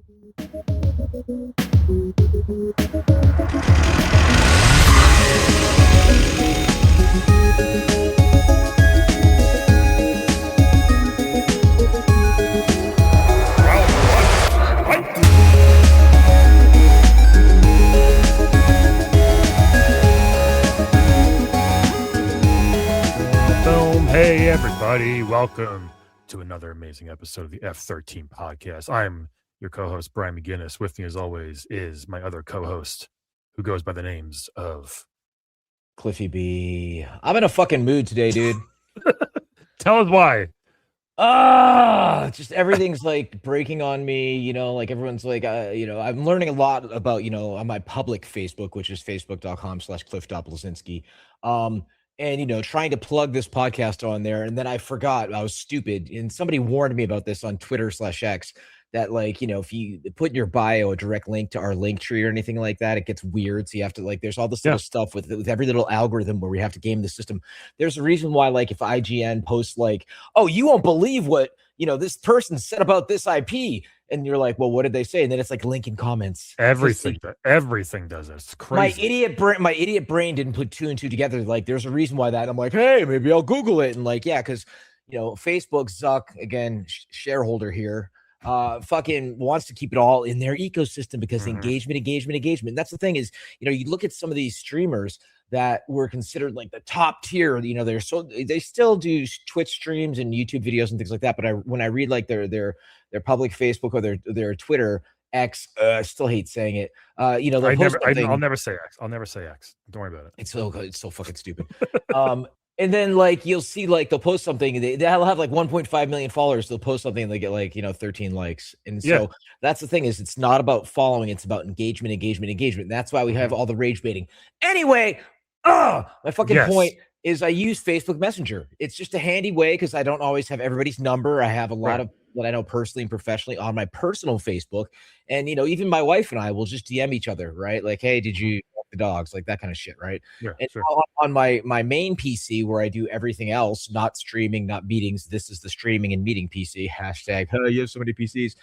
Hey everybody, welcome to another amazing episode of the F13 podcast. I'm your co-host Brian McGinnis. With me as always is my other co-host who goes by the names of Cliffy B. I'm in a fucking mood today, dude. Tell us why. Just everything's like breaking on me, like everyone's like, I'm learning a lot about, on my public Facebook, which is facebook.com/cliff.blazinski. And, trying to plug this podcast on there. And then I forgot, I was stupid. And somebody warned me about this on Twitter/X that, like, if you put in your bio a direct link to our link tree or anything like that, it gets weird. So you have to, like, there's all this little stuff with every little algorithm where we have to game the system. There's a reason why, like, if IGN posts like, oh, you won't believe what, this person said about this IP. And you're like, well, what did they say? And then it's like linking comments. Everything does it. It's crazy. My idiot brain didn't put two and two together. Like, there's a reason why that. And I'm like, hey, maybe I'll Google it. And like, yeah, because Facebook, Zuck, again, shareholder here, fucking wants to keep it all in their ecosystem because engagement. That's the thing is, you look at some of these streamers that were considered like the top tier, they still do Twitch streams and YouTube videos and things like that. But when I read like their public Facebook or their Twitter X, I still hate saying it. I'll never say X. I'll never say X. Don't worry about it. It's so fucking stupid. And then like you'll see like they'll post something, they'll have like 1.5 million followers. They'll post something and they get like 13 likes. And so that's the thing is it's not about following, it's about engagement. That's why we have all the rage baiting. Anyway, my fucking point is I use Facebook Messenger. It's just a handy way because I don't always have everybody's number. I have a lot of that I know personally and professionally on my personal Facebook. And, even my wife and I will just DM each other, right? Like, hey, did you walk the dogs? Like that kind of shit, right? Yeah, and on my main PC where I do everything else, not streaming, not meetings. This is the streaming and meeting PC. Hashtag, you have so many PCs.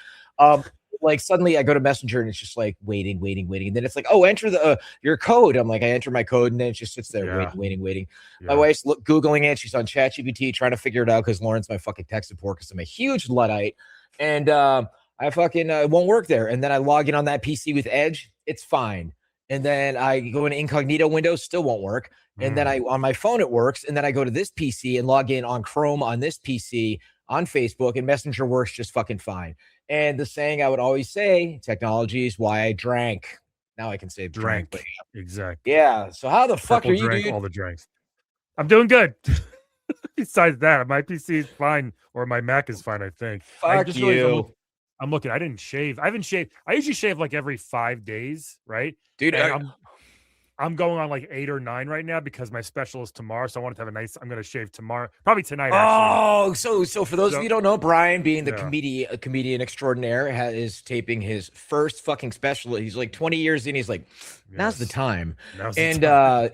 Like suddenly I go to Messenger and it's just like waiting. And then it's like, oh, enter your code. I'm like, I enter my code and then it just sits there waiting. My wife's Googling it. She's on ChatGPT trying to figure it out because Lauren's my fucking tech support because I'm a huge Luddite. And I fucking it won't work there. And then I log in on that PC with Edge. It's fine. And then I go in incognito window, still won't work. And then on my phone it works. And then I go to this PC and log in on Chrome on this PC on Facebook and Messenger works just fucking fine. And the saying I would always say, technology is why I drank. Now I can say drank. But exactly. Yeah. So how the fuck are you, dude? All the drinks. I'm doing good. Besides that, my PC is fine, or my Mac is fine, I think. Fuck you. I'm looking. I didn't shave. I haven't shaved. I usually shave like every 5 days, right? Dude, I'm going on like 8 or 9 right now because my special is tomorrow. So I wanted to have I'm going to shave tomorrow, probably tonight. Actually. Oh, so for those of you who don't know, Brian, being the comedian extraordinaire, is taping his first fucking special. He's like 20 years in. He's like, now's the time. Got a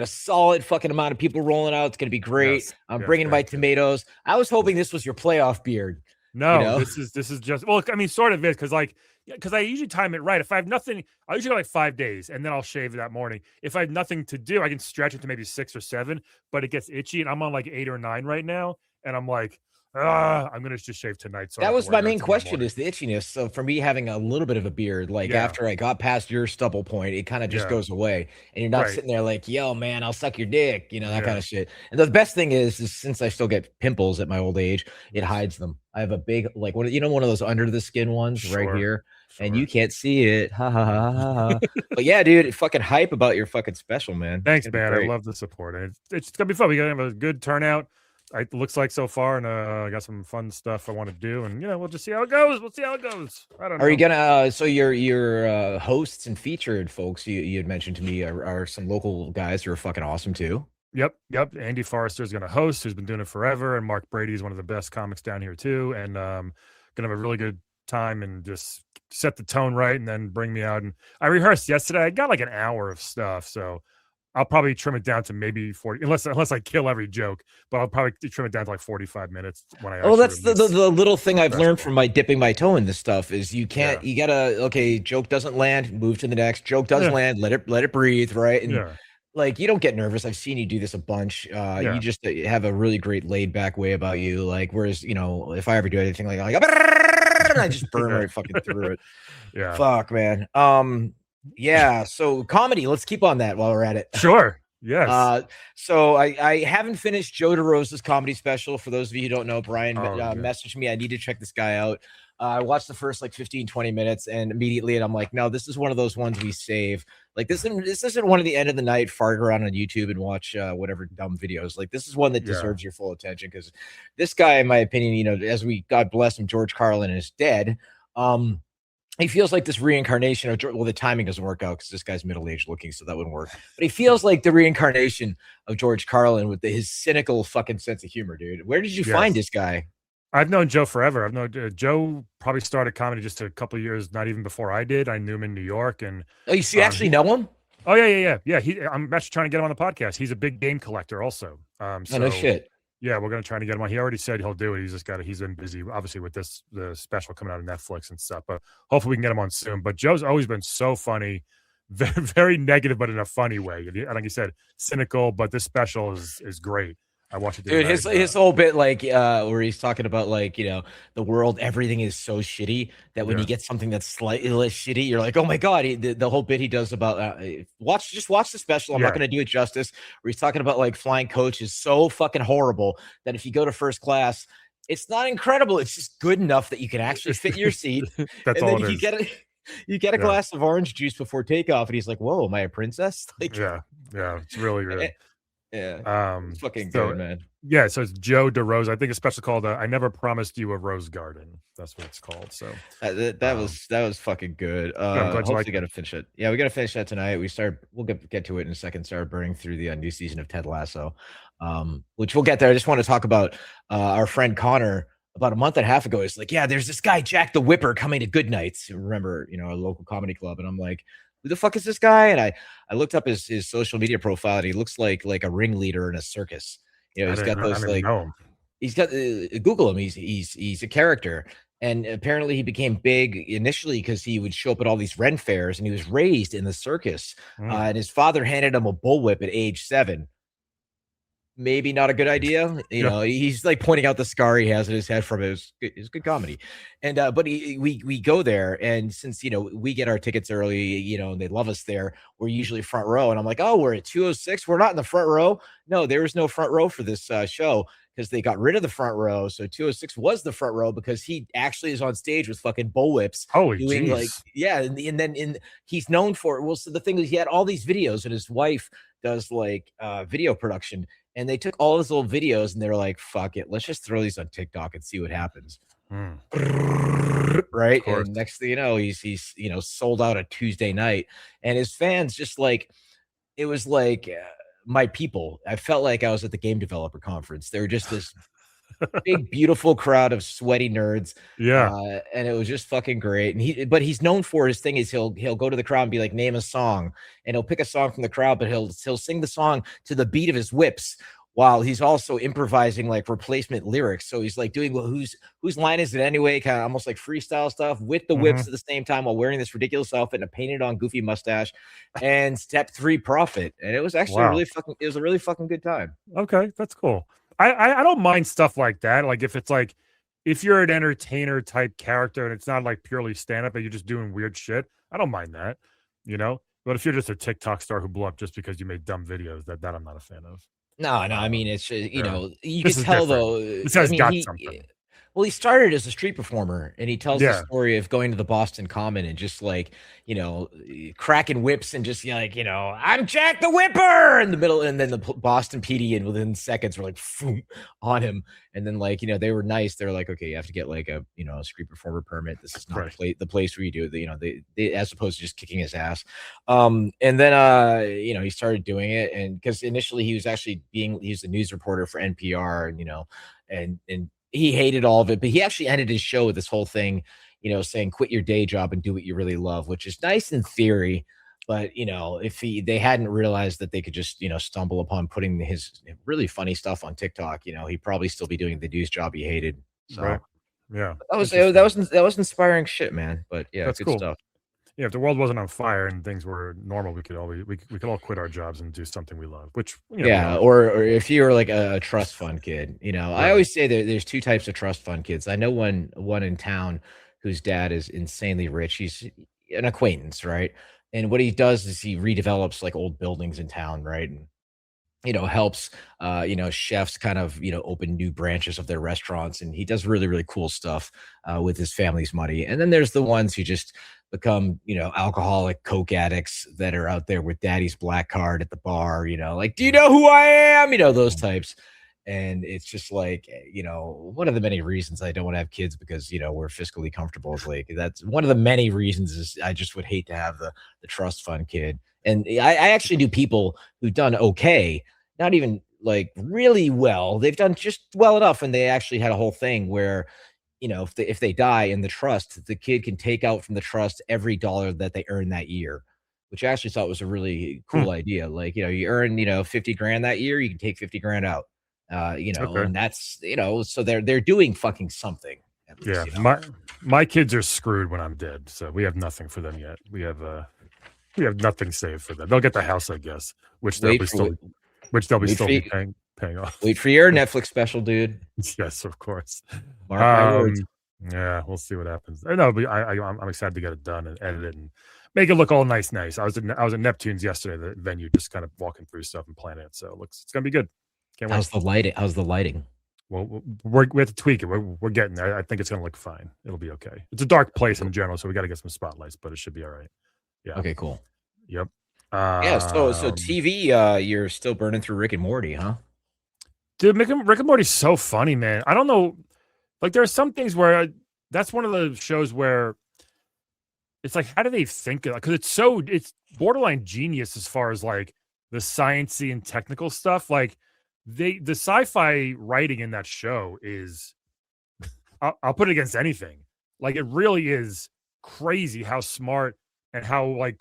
solid fucking amount of people rolling out. It's going to be great. I'm bringing my tomatoes. I was hoping this was your playoff beard. No, this is just, well, I mean, sort of is because I usually time it right. If I have nothing, I usually go like 5 days and then I'll shave that morning. If I have nothing to do, I can stretch it to maybe 6 or 7, but it gets itchy and I'm on like 8 or 9 right now. And I'm like, I'm going to just shave tonight. So that was my main question is the itchiness. So for me having a little bit of a beard, like after I got past your stubble point, it kind of just goes away and you're not sitting there like, yo, man, I'll suck your dick, that kind of shit. And the best thing is since I still get pimples at my old age, it hides them. I have a big, like, one of those under the skin ones right here. Sure. And you can't see it. Ha ha ha ha ha. But yeah, dude, fucking hype about your fucking special, man. Thanks, man. I love the support. It's gonna be fun. We gotta have a good turnout. It looks like so far, and I got some fun stuff I want to do, and we'll just see how it goes. We'll see how it goes. I don't know. Are you gonna? So your hosts and featured folks you had mentioned to me are some local guys who are fucking awesome too. Yep. Andy Forrester is gonna host, who's been doing it forever, and Mark Brady is one of the best comics down here too, and gonna have a really good time and just set the tone right, and then bring me out. And I rehearsed yesterday. I got like an hour of stuff, so I'll probably trim it down to maybe 40, unless I kill every joke. But I'll probably trim it down to like 45 minutes when I Oh, actually that's the release. little thing I've learned Special. from my dipping my toe in this stuff is you can't Yeah. you gotta okay, joke doesn't land, move to the next. Joke does Yeah. land, let it breathe, right? And Yeah. like you don't get nervous. I've seen you do this a bunch. You Yeah. just have a really great laid back way about you. Like whereas if I ever do anything like and I just burn Yeah. right fucking through it. Yeah. Fuck, man. Yeah. So comedy. Let's keep on that while we're at it. Sure. Yes. So I haven't finished Joe DeRosa's comedy special. For those of you who don't know, Brian Yeah. messaged me. I need to check this guy out. I watched the first like 15, 20 minutes and immediately I'm like, no, this is one of those ones we save. Like this isn't one of the end of the night fart around on YouTube and watch whatever dumb videos. Like this is one that Yeah. deserves your full attention because this guy, in my opinion, God bless him, George Carlin is dead. He feels like this reincarnation of the timing doesn't work out because this guy's middle-aged looking, so that wouldn't work. But he feels like the reincarnation of George Carlin with his cynical fucking sense of humor, dude. Where did you find this guy? I've known Joe forever. I've known Joe probably started comedy just a couple of years, not even before I did. I knew him in New York, and oh, you actually know him? Oh yeah. I'm actually trying to get him on the podcast. He's a big game collector, also. Oh no shit. Yeah, we're gonna try to get him on. He already said he'll do it. He's been busy, obviously, with the special coming out of Netflix and stuff. But hopefully we can get him on soon. But Joe's always been so funny, very, very negative, but in a funny way. And like you said, cynical. But this special is great. I watched it. Dude, his whole bit, like where he's talking about like the world, everything is so shitty that when you get something that's slightly less shitty, you're like, oh my god. The whole bit he does about watch the special. I'm not going to do it justice. Where he's talking about like flying coach is so fucking horrible that if you go to first class, it's not incredible. It's just good enough that you can actually fit your seat. That's and all then it is. You get a glass of orange juice before takeoff, and he's like, "Whoa, am I a princess?" Like, yeah, it's really good. Yeah, it's fucking good, man. Yeah, so it's Joe DeRosa. I think it's special called "I Never Promised You a Rose Garden." That's what it's called. So that was fucking good. Hopefully, gotta finish it. Yeah, we gotta finish that tonight. We'll get to it in a second. Start burning through the new season of Ted Lasso, which we'll get there. I just want to talk about our friend Connor. About a month and a half ago, he's like, "Yeah, there's this guy Jack the Whipper coming to Good Nights." Remember, a local comedy club, and I'm like, who the fuck is this guy? And I looked up his social media profile, and he looks like a ringleader in a circus. He's got those like he's got Google him. He's a character, and apparently he became big initially because he would show up at all these Ren fairs, and he was raised in the circus. And his father handed him a bullwhip at age 7. Maybe not a good idea. He's like pointing out the scar he has in his head from his good comedy. And but we go there, and since we get our tickets early, and they love us there, we're usually front row. And I'm like, oh, we're at 206. We're not in the front row. No, there was no front row for this show because they got rid of the front row. So 206 was the front row because he actually is on stage with fucking bullwhips. Holy doing geez. and then he's known for it. Well, so the thing is, he had all these videos, and his wife does like video production. And they took all his little videos and they were like, fuck it, let's just throw these on TikTok and see what happens. Right. And next thing you know, he's sold out a Tuesday night. And his fans just like, it was like my people. I felt like I was at the game developer conference. They were just this big, beautiful crowd of sweaty nerds. Yeah. And it was just fucking great. And he's known for his thing is he'll go to the crowd and be like, name a song, and he'll pick a song from the crowd, but he'll sing the song to the beat of his whips while he's also improvising like replacement lyrics. So he's like doing whose line is it anyway? Kind of almost like freestyle stuff with the whips at the same time while wearing this ridiculous outfit and a painted on goofy mustache. And step 3, profit. And it was actually it was a really fucking good time. Okay, that's cool. I don't mind stuff like that. Like if you're an entertainer type character and it's not like purely stand up and you're just doing weird shit, I don't mind that, But if you're just a TikTok star who blew up just because you made dumb videos, that I'm not a fan of. No, I mean it's just, you can tell though. This guy's got something. Well, he started as a street performer, and he tells the story of going to the Boston Common and just like, cracking whips and just I'm Jack the Whipper in the middle, and then the Boston PD, and within seconds were like on him, and then like they were nice. They're like, okay, you have to get like a a street performer permit. This is not the place where you do it. They as opposed to just kicking his ass. And then he started doing it, and because initially he was actually he's a news reporter for NPR, and he hated all of it, but he actually ended his show with this whole thing, saying quit your day job and do what you really love, which is nice in theory. But if they hadn't realized that they could just stumble upon putting his really funny stuff on TikTok, he'd probably still be doing the news job he hated. Right. So Yeah. that was Interesting. that was inspiring shit, man. But yeah, That's good cool. stuff. Yeah, if the world wasn't on fire and things were normal, we could all quit our jobs and do something we love, which we Yeah, all or if you're like a trust fund kid, I right. always say that there's two types of trust fund kids. I know one in town whose dad is insanely rich. He's an acquaintance, right? And what he does is he redevelops like old buildings in town, right? And helps chefs kind of open new branches of their restaurants, and he does really really cool stuff with his family's money. And then there's the ones who just become alcoholic coke addicts that are out there with daddy's black card at the bar, like, do you know who I am, those types. And it's just like, one of the many reasons I don't want to have kids, because we're fiscally comfortable, is like, that's one of the many reasons, is I just would hate to have the trust fund kid. And I actually do people who've done okay, not even like really well. They've done just well enough, and they actually had a whole thing where, if they die in the trust, the kid can take out from the trust every dollar that they earn that year, which I actually thought was a really cool idea. Like, you earn, 50 grand that year, you can take 50 grand out. Okay. And that's, so they're doing fucking something. At Yeah. least, My kids are screwed when I'm dead, so we have nothing for them yet. We have nothing saved for them. They'll get the house, I guess, which they'll be still paying off. Wait for your Netflix special, dude. Yes, of course. Mark my words. Yeah, we'll see what happens. No, but I'm excited to get it done and edit it and make it look all nice. I was at Neptune's yesterday, the venue, just kind of walking through stuff and planning it. So it's gonna be good. Can't wait. How's the lighting? Well, we have to tweak it. We're getting there. I think it's gonna look fine. It'll be okay. It's a dark place in general, so we got to get some spotlights, but it should be all right. Yeah. Okay, cool. Yep. Yeah. So TV, you're still burning through Rick and Morty, huh? Dude, Rick and Morty's so funny, man. I don't know. Like, there are some things where that's one of the shows where it's like, how do they think of it? Because it's borderline genius as far as like the sciencey and technical stuff. Like, the sci-fi writing in that show is, I'll put it against anything. Like, it really is crazy how smart and how like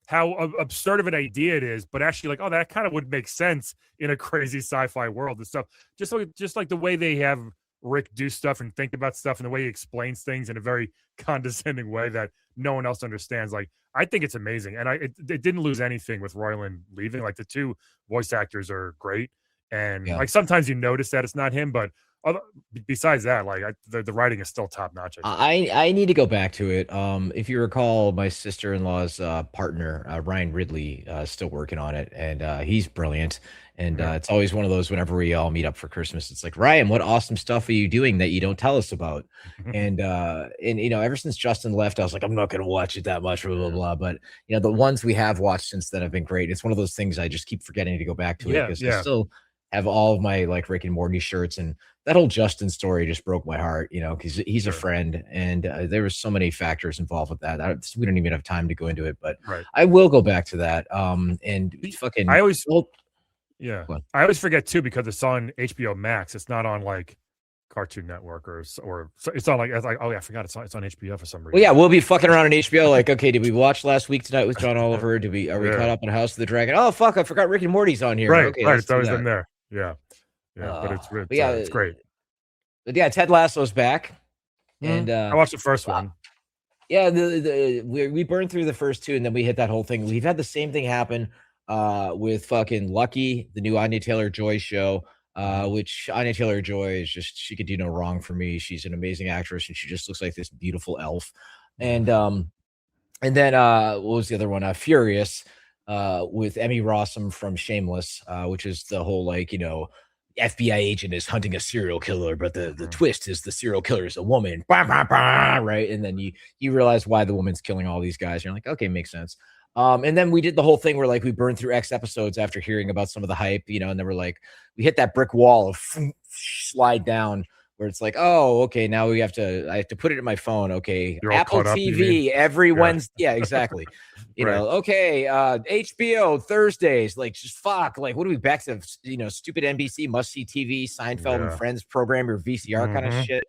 how absurd of an idea it is, but actually like, oh, that kind of would make sense in a crazy sci-fi world and stuff. Just like the way they have Rick do stuff and think about stuff, and the way he explains things in a very condescending way that no one else understands. Like, I think it's amazing, and it didn't lose anything with Roiland leaving. Like, the two voice actors are great, and like sometimes you notice that it's not him, but besides that, like the writing is still top notch. I need to go back to it. If you recall, my sister-in-law's partner, Ryan Ridley, still working on it, and he's brilliant. And it's always one of those, whenever we all meet up for Christmas, it's like, Ryan, what awesome stuff are you doing that you don't tell us about? And ever since Justin left, I was like, I'm not going to watch it that much, blah, blah, blah. But the ones we have watched since then have been great. It's one of those things I just keep forgetting to go back to it, because I still have all of my like Rick and Morty shirts, and that whole Justin story just broke my heart, because he's a friend, and there was so many factors involved with that. We don't even have time to go into it, but I will go back to that. And fucking, I always forget too, because it's on HBO Max. It's not on like Cartoon Network or it's on like, oh yeah, I forgot it's on HBO for some reason. Well, yeah, we'll be fucking around on HBO. Like, okay, did we watch Last Week Tonight with John Oliver? Are we caught up on House of the Dragon? Oh fuck, I forgot Rick and Morty's on here. Right, okay, right. It's always in there. Yeah. But it's great. But yeah, Ted Lasso's back, and I watched the first one. Yeah, we burned through the first two, and then we hit that whole thing. We've had the same thing happen with fucking Lucky, the new Anya Taylor-Joy show, which Anya Taylor-Joy is just, she could do no wrong for me. She's an amazing actress, and she just looks like this beautiful elf. And then what was the other one? Furious, with Emmy Rossum from Shameless, which is the whole like, FBI agent is hunting a serial killer, but the twist is the serial killer is a woman, right? And then you realize why the woman's killing all these guys. You're like, okay, makes sense. And then we did the whole thing where like we burned through X episodes after hearing about some of the hype, and then we're like, we hit that brick wall of slide down, where it's like, oh, okay, now I have to put it in my phone. Okay, Apple TV every Wednesday. Yeah, exactly. Okay, HBO Thursdays. Like, just fuck. Like, what are we back to? Stupid NBC must see TV, Seinfeld and Friends program, or VCR kind of shit.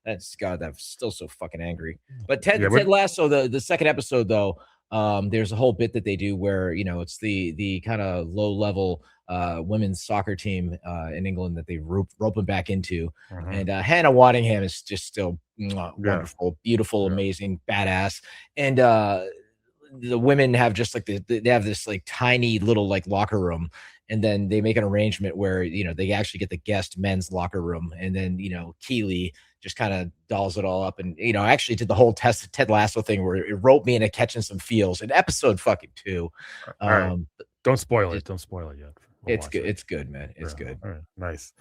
That's God. I'm still so fucking angry. But Ted Lasso, the second episode though, There's a whole bit that they do where it's the kind of low level women's soccer team in England that they rope them back into, Mhm. and Hannah Waddingham is just still Yeah. wonderful, beautiful, Yeah. amazing, badass, and the women have just like they have this like tiny little like locker room, and then they make an arrangement where they actually get the guest men's locker room, and then Keeley just kind of dolls it all up, and I actually did the whole test Ted Lasso thing where it roped me into catching some feels in episode fucking 2. All right. um Don't spoil it. just Don't spoil it yet. We'll it's watch good, it. it's good, man, it's Yeah. good. All right. Nice.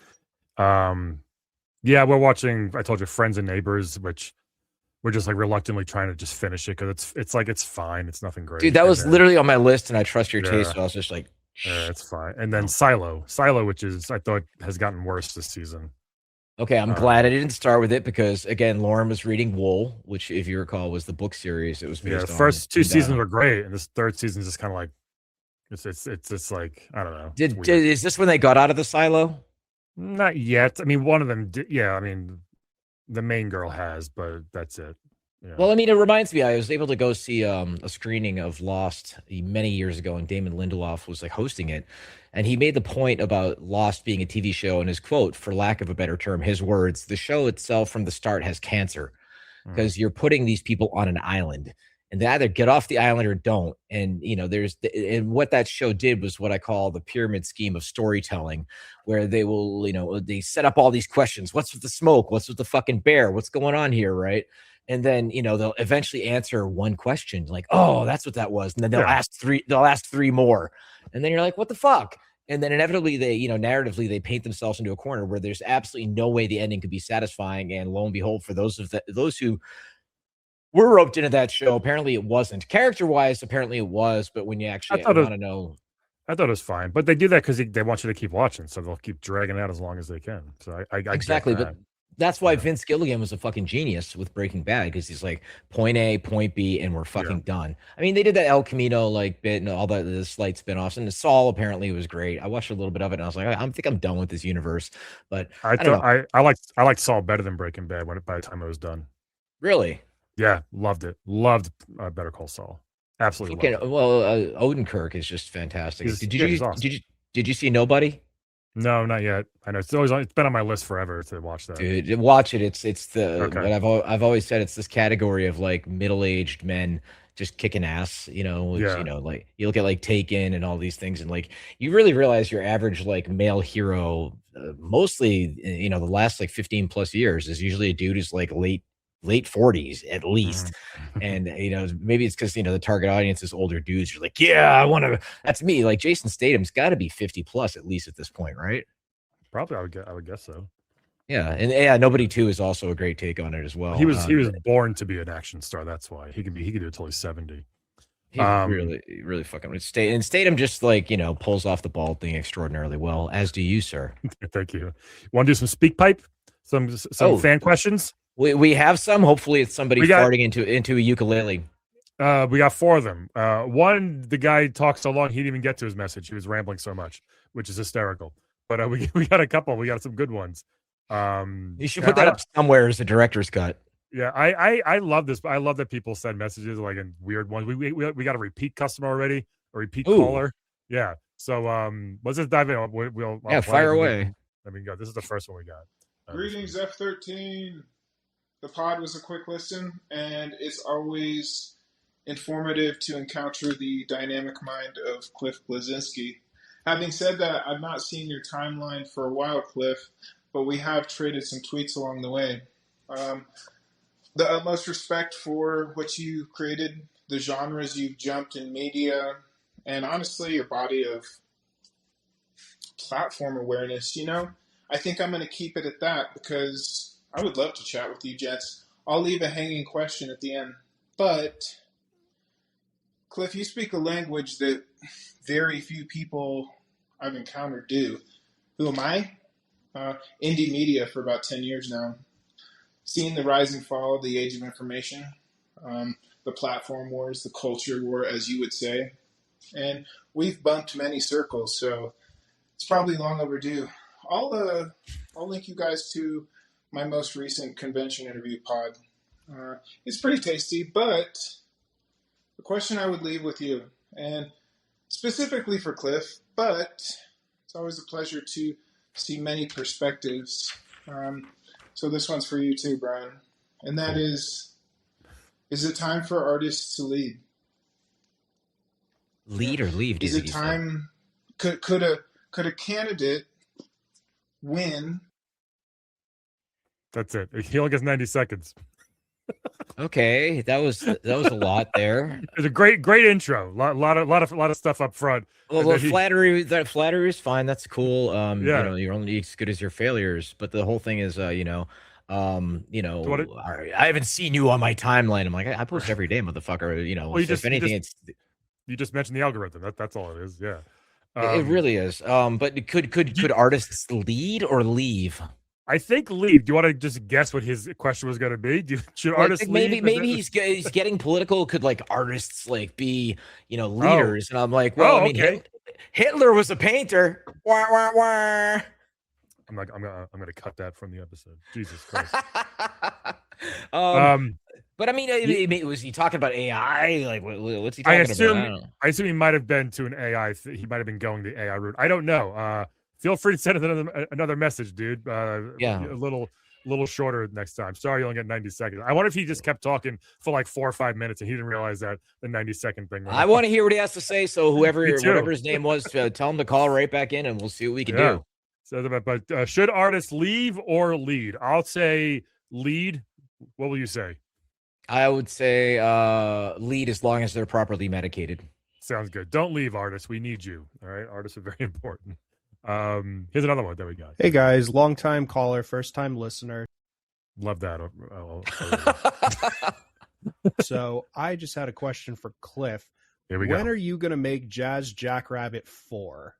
Um, yeah, we're watching. I told you, Friends and Neighbors, which we're just like reluctantly trying to just finish it because it's like it's fine. It's nothing Dude, great. that And was then literally on my list, and I trust your taste, yeah, so I was just like, yeah, shh. it's fine. And then No. Silo, which is I thought has gotten worse this season. Okay, I'm glad Um, I didn't start with it because again, Lauren was reading Wool, which, if you recall, was the book series it was yeah, the based on. first two And seasons were great, and this third season is just kind of like it's just like I don't know. It's weird. is this when they got out of the silo? Not yet. I mean, one of them. Yeah, I mean, the main girl has, but that's it. Yeah. Well, I mean, it reminds me, I was able to go see a screening of Lost many years ago, and Damon Lindelof was like hosting it. And he made the point about Lost being a TV show, and his quote, for lack of a better term, his words, the show itself from the start has cancer Mhm. because you're putting these people on an island and they either get off the island or don't. And, and what that show did was what I call the pyramid scheme of storytelling, where they will, they set up all these questions. What's with the smoke? What's with the fucking bear? What's going on here? Right. And then, they'll eventually answer one question like, oh, that's what that was. And then Yeah. they'll ask three more. And then you're like, what the fuck? And then inevitably they, narratively, they paint themselves into a corner where there's absolutely no way the ending could be satisfying. And lo and behold, for those who were roped into that show, apparently it wasn't. Character wise, apparently it was, but when you I actually thought want to know. I thought it was fine, but they do that because they want you to keep watching, so they'll keep dragging it out as long as they can. So I get Exactly, but that. that's why Yeah. Vince Gilligan was a fucking genius with Breaking Bad, because he's like point A, point B, and we're Yeah. fucking done. I mean, they did that El Camino like bit and all the slight spinoffs, and the Saul apparently was great. I watched a little bit of it, and I was like, I think I'm done with this universe. But I I don't thought know, I liked Saul better than Breaking Bad by the time it was done. really. Yeah, loved it. Loved Better Call Saul. Absolutely Fucking loved it. well, Odenkirk is just fantastic. He's awesome. Did you see Nobody? No, not yet. I know it's been on my list forever to watch that. Dude, watch it. It's the Okay. what I've always said. It's this category of like middle-aged men just kicking ass. It's, Yeah. like you look at like Taken and all these things, and like you really realize your average like male hero, mostly the last like 15 plus years, is usually a dude who's like late 40s at Mhm. least. And maybe it's because the target audience is older dudes. You're like, yeah, I want to. That's me. Like Jason Statham's got to be 50 plus at least at this point, right? Probably I would guess so. Yeah, and yeah, Nobody 2 is also a great take on it as He well. was he was born to be an action star. That's why he can do it till he's 70. He's Um, really fucking with Statham just like, pulls off the ball thing extraordinarily well, as do you, sir. thank you. Want to do some speak pipe? Some Oh, fan questions? we have some. Hopefully it's somebody We got farting into a ukulele. we got 4 of them. One, the guy talked so long he didn't even get to his message. He was rambling so much, which is hysterical. But we got a couple. We got some good ones. You should Yeah, put that up somewhere as a director's cut. yeah, I love this. I love that people send messages like in weird ones. We got a repeat customer already, a repeat Ooh, caller. Yeah. So let's just dive in. I'll yeah, play fire it. away. Let me go. This is the first one we got. Greetings, F13. The pod was a quick listen, and it's always informative to encounter the dynamic mind of Cliff Blazinski. Having said that, I've not seen your timeline for a while, Cliff, but we have traded some tweets along the way. The utmost respect for what you created, the genres you've jumped in media, and honestly, your body of platform awareness. I think I'm going to keep it at that because I would love to chat with you, Jets. I'll leave a hanging question at the end. But, Cliff, you speak a language that very few people I've encountered do. Who am I? Indie media for about 10 years now. Seeing the rise and fall of the age of information, the platform wars, the culture war, as you would say. And we've bumped many circles, so it's probably long overdue. I'll link you guys to my most recent convention interview pod. It's pretty tasty, but the question I would leave with you, and specifically for Cliff, but it's always a pleasure to see many perspectives. So this one's for you too, Brian, and that is it time for artists to lead? Lead or leave? Is it time? Could a candidate win? That's it. He only gets 90 seconds. Okay, that was a lot there. It's a great intro. Lot of stuff up front. Well, flattery is fine. That's cool. Yeah. You're only as good as your failures. But the whole thing is, I haven't seen you on my timeline. I'm like, I post every day, motherfucker. Well, if anything, you just mentioned the algorithm. That's all it is. Yeah. It really is. But could artists lead or leave? I think leave. Do you want to just guess what his question was going to be? Should artists leave? Maybe he's getting political. Could like artists like be leaders? And I'm like, well, I mean, okay. Hitler was a painter. Wah, wah, wah. I'm gonna cut that from the episode. Jesus Christ. But I mean, was he talking about AI? Like, what's he talking about? I assume he might have been to an AI. He might have been going the AI route. I don't know. Feel free to send another message, dude. Yeah, a little shorter next time. Sorry, you only get 90 seconds. I wonder if he just kept talking for like 4 or 5 minutes and he didn't realize that the 90-second thing. I want to hear what he has to say. So whatever his name was, tell him to call right back in, and we'll see what we can do. So, but should artists leave or lead? I'll say lead. What will you say? I would say lead as long as they're properly medicated. Sounds good. Don't leave, artists. We need you. All right, artists are very important. Here's another one that we got. Hey guys, long time caller, first time listener. Love that. So I just had a question for Cliff. Here we go. When are you going to make Jazz Jackrabbit 4?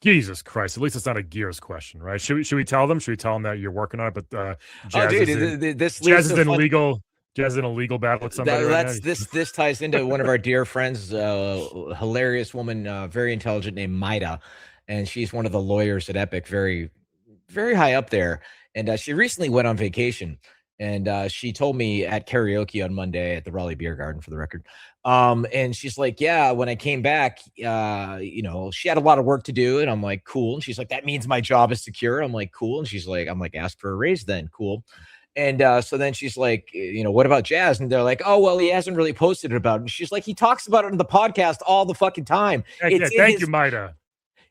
Jesus Christ! At least it's not a Gears question, right? Should we tell them? Should we tell them that you're working on it? But Jazz is in legal. Jazz is in a legal battle with somebody. This ties into one of our dear friends, hilarious woman, very intelligent, named Maida, and she's one of the lawyers at Epic, very, very high up there. And she recently went on vacation, and she told me at karaoke on Monday at the Raleigh Beer Garden, for the record. And she's like, yeah, when I came back, she had a lot of work to do. And I'm like, cool. And she's like, that means my job is secure. I'm like, cool. And she's like, ask for a raise then. Cool. And so then she's like, what about Jazz? And they're like, oh, well, he hasn't really posted about it. And she's like, he talks about it on the podcast all the fucking time. Thank you, Maida.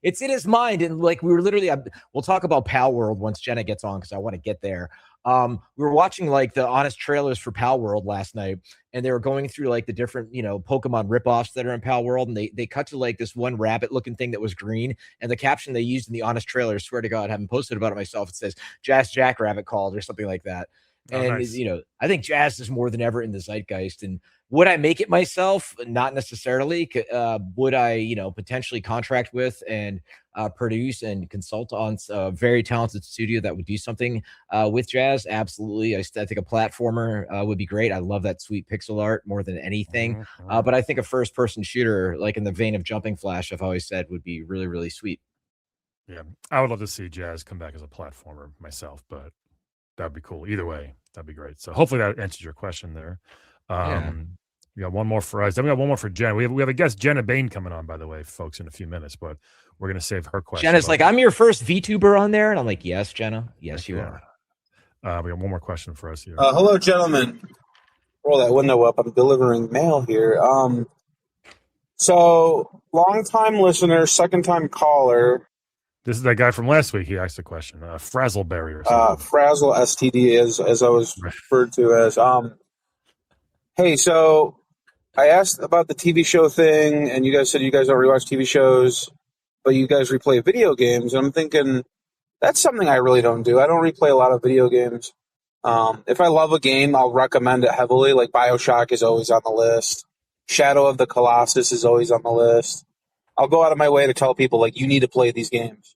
It's in his mind. And like, we were literally, we'll talk about Pal World once Jenna gets on, because I want to get there. We were watching like the honest trailers for Pal World last night, and they were going through like the different, Pokemon ripoffs that are in Pal World. And they cut to like this one rabbit looking thing that was green. And the caption they used in the honest trailer, swear to God, I haven't posted about it myself. It says Jazz Jackrabbit called or something like that. And, nice. I think Jazz is more than ever in the zeitgeist. And would I make it myself? Not necessarily. Would I, potentially contract with and produce and consult on a very talented studio that would do something with Jazz? Absolutely. I think a platformer would be great. I love that sweet pixel art more than anything. But I think a first-person shooter, like in the vein of Jumping Flash, I've always said would be really, really sweet. Yeah, I would love to see Jazz come back as a platformer myself, but that'd be cool. Either way, that'd be great. So hopefully that answers your question there. We got one more for us. Then we got one more for Jen. We have a guest, Genna Bain, coming on, by the way, folks, in a few minutes, but we're going to save her question. Jenna's like, I'm your first VTuber on there. And I'm like, yes, Jenna. Yes, you are. We got one more question for us here. Hello, gentlemen. Roll that window up. I'm delivering mail here. So, long-time listener, second-time caller. This is that guy from last week. He asked a question. Frazzleberry or something. Frazzle STD, as I was referred to as. Hey, so I asked about the TV show thing, and you guys said you guys don't rewatch TV shows, but you guys replay video games. And I'm thinking that's something I really don't do. I don't replay a lot of video games. If I love a game, I'll recommend it heavily. Like BioShock is always on the list. Shadow of the Colossus is always on the list. I'll go out of my way to tell people, like, you need to play these games.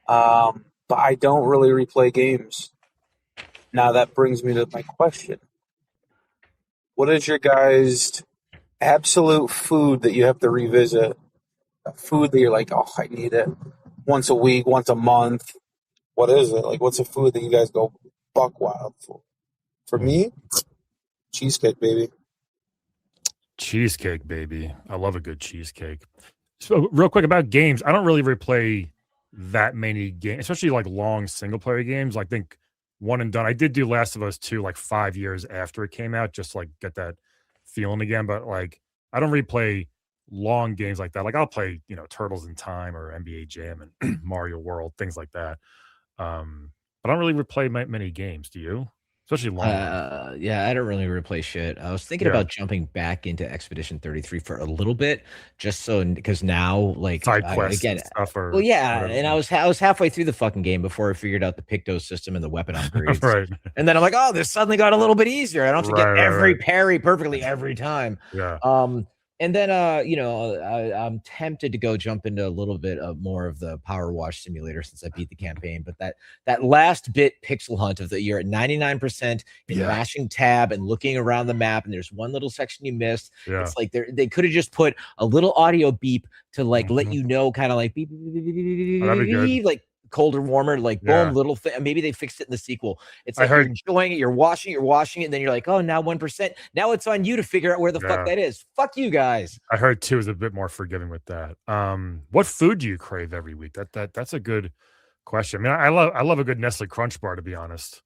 But I don't really replay games. Now that brings me to my question. What is your guys' absolute food that you have to revisit? A food that you're like, oh, I need it once a week, once a month. What is it? Like, what's a food that you guys go buck wild for? For me, cheesecake, baby. cheesecake, baby. I love a good cheesecake. So real quick about games, I don't really replay that many games, especially like long single player games. I think one and done. I did do Last of Us 2 like 5 years after it came out, just like get that feeling again. But like I don't replay long games like that. Like I'll play, Turtles in Time or NBA Jam and Mario World, things like that. But I don't really replay many games. Do you? Especially long ones. Yeah, I don't really replay shit. I was thinking Yeah. about jumping back into Expedition 33 for a little bit, just so because now, like, Side quests again, and stuff. Or well, yeah, whatever. and I was halfway through the fucking game before I figured out the Picto system and the weapon upgrades. Right. And then I'm like, oh, this suddenly got a little bit easier. I don't have to get Right, every parry perfectly every time. Yeah. And then, I'm tempted to go jump into a little bit of more of the Power Wash Simulator since I beat the campaign. But that last bit pixel hunt of the year at 99% in mashing tab and looking around the map, and there's one little section you missed. Yeah. It's like they could have just put a little audio beep to like let you know, kind of like beep, beep, beep, beep, beep, Oh, that'd be good. beep, like colder, warmer, like Yeah. boom, little thing. Maybe they fixed it in the sequel. It's I like heard- you're enjoying it, you're washing it, and then you're like, oh, now 1%. Now it's on you to figure out where the fuck Yeah. that is. Fuck you guys. I heard 2 is a bit more forgiving with that. What food do you crave every week? That's a good question. I mean, I love a good Nestle Crunch bar, to be honest.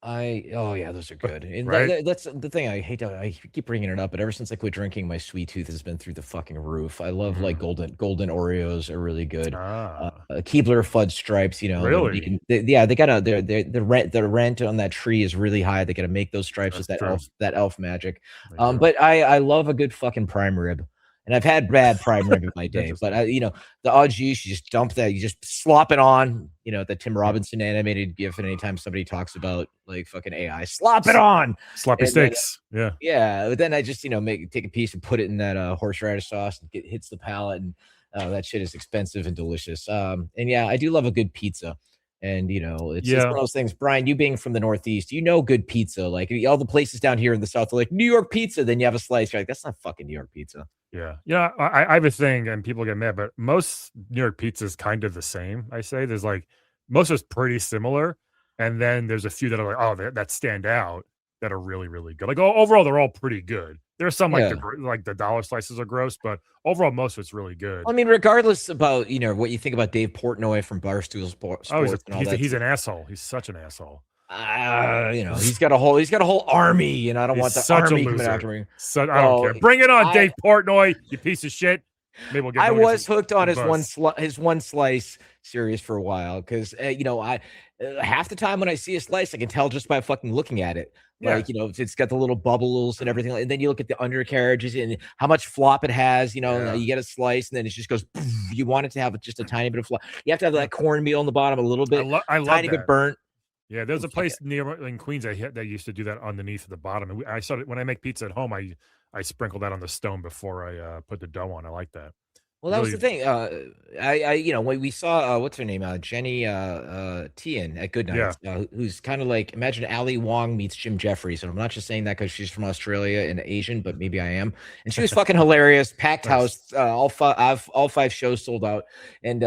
Oh yeah, those are good. And Right? that's the thing. I keep bringing it up, but ever since I quit drinking, my sweet tooth has been through the fucking roof. I love like golden Oreos are really good. Keebler fudge stripes, Really? you can, they gotta the rent on that tree is really high. They gotta make those stripes with That's that true. elf magic. They do. But I love a good fucking prime rib. And I've had bad prime rib in my day, but the OG, you just dump that, you just slop it on, the Tim Robinson animated GIF. And anytime somebody talks about like fucking AI, slop it on. Sloppy And then, steaks. Yeah. Yeah. But then I just, take a piece and put it in that horseradish sauce and hits the palate. And that shit is expensive and delicious. And yeah, I do love a good pizza. And it's one of those things. Brian, you being from the Northeast, good pizza. Like all the places down here in the South are like New York pizza. Then you have a slice. You're like, that's not fucking New York pizza. Yeah. Yeah. I have a thing, and people get mad, but most New York pizza is kind of the same. I say there's like most of it's pretty similar, and then there's a few that are like, that stand out that are really, really good. Like overall, they're all pretty good. There's some like the dollar slices are gross, but overall, most of it's really good. I mean, regardless about what you think about Dave Portnoy from Barstool Sports, he's an asshole. He's such an asshole. He's got a whole army, and I don't want the army coming after me. I don't care. Bring it on, Dave Portnoy, you piece of shit. Maybe we'll get. I was hooked on his one slice series for a while because half the time when I see a slice, I can tell just by fucking looking at it. Like, it's got the little bubbles and everything. And then you look at the undercarriages and how much flop it has. You get a slice and then it just goes. Poof. You want it to have just a tiny bit of flop. You have to have that cornmeal on the bottom a little bit. I love tiny bit burnt. Yeah, there's a place near in Queens that used to do that underneath at the bottom. And I started when I make pizza at home, I sprinkle that on the stone before I put the dough on. I like that. Well, that was the thing. When we saw what's her name, Jenny Tian at Goodnight, who's kind of like imagine Ali Wong meets Jim Jeffries, and I'm not just saying that because she's from Australia and Asian, but maybe I am. And she was fucking hilarious, packed house, all 5 shows sold out, and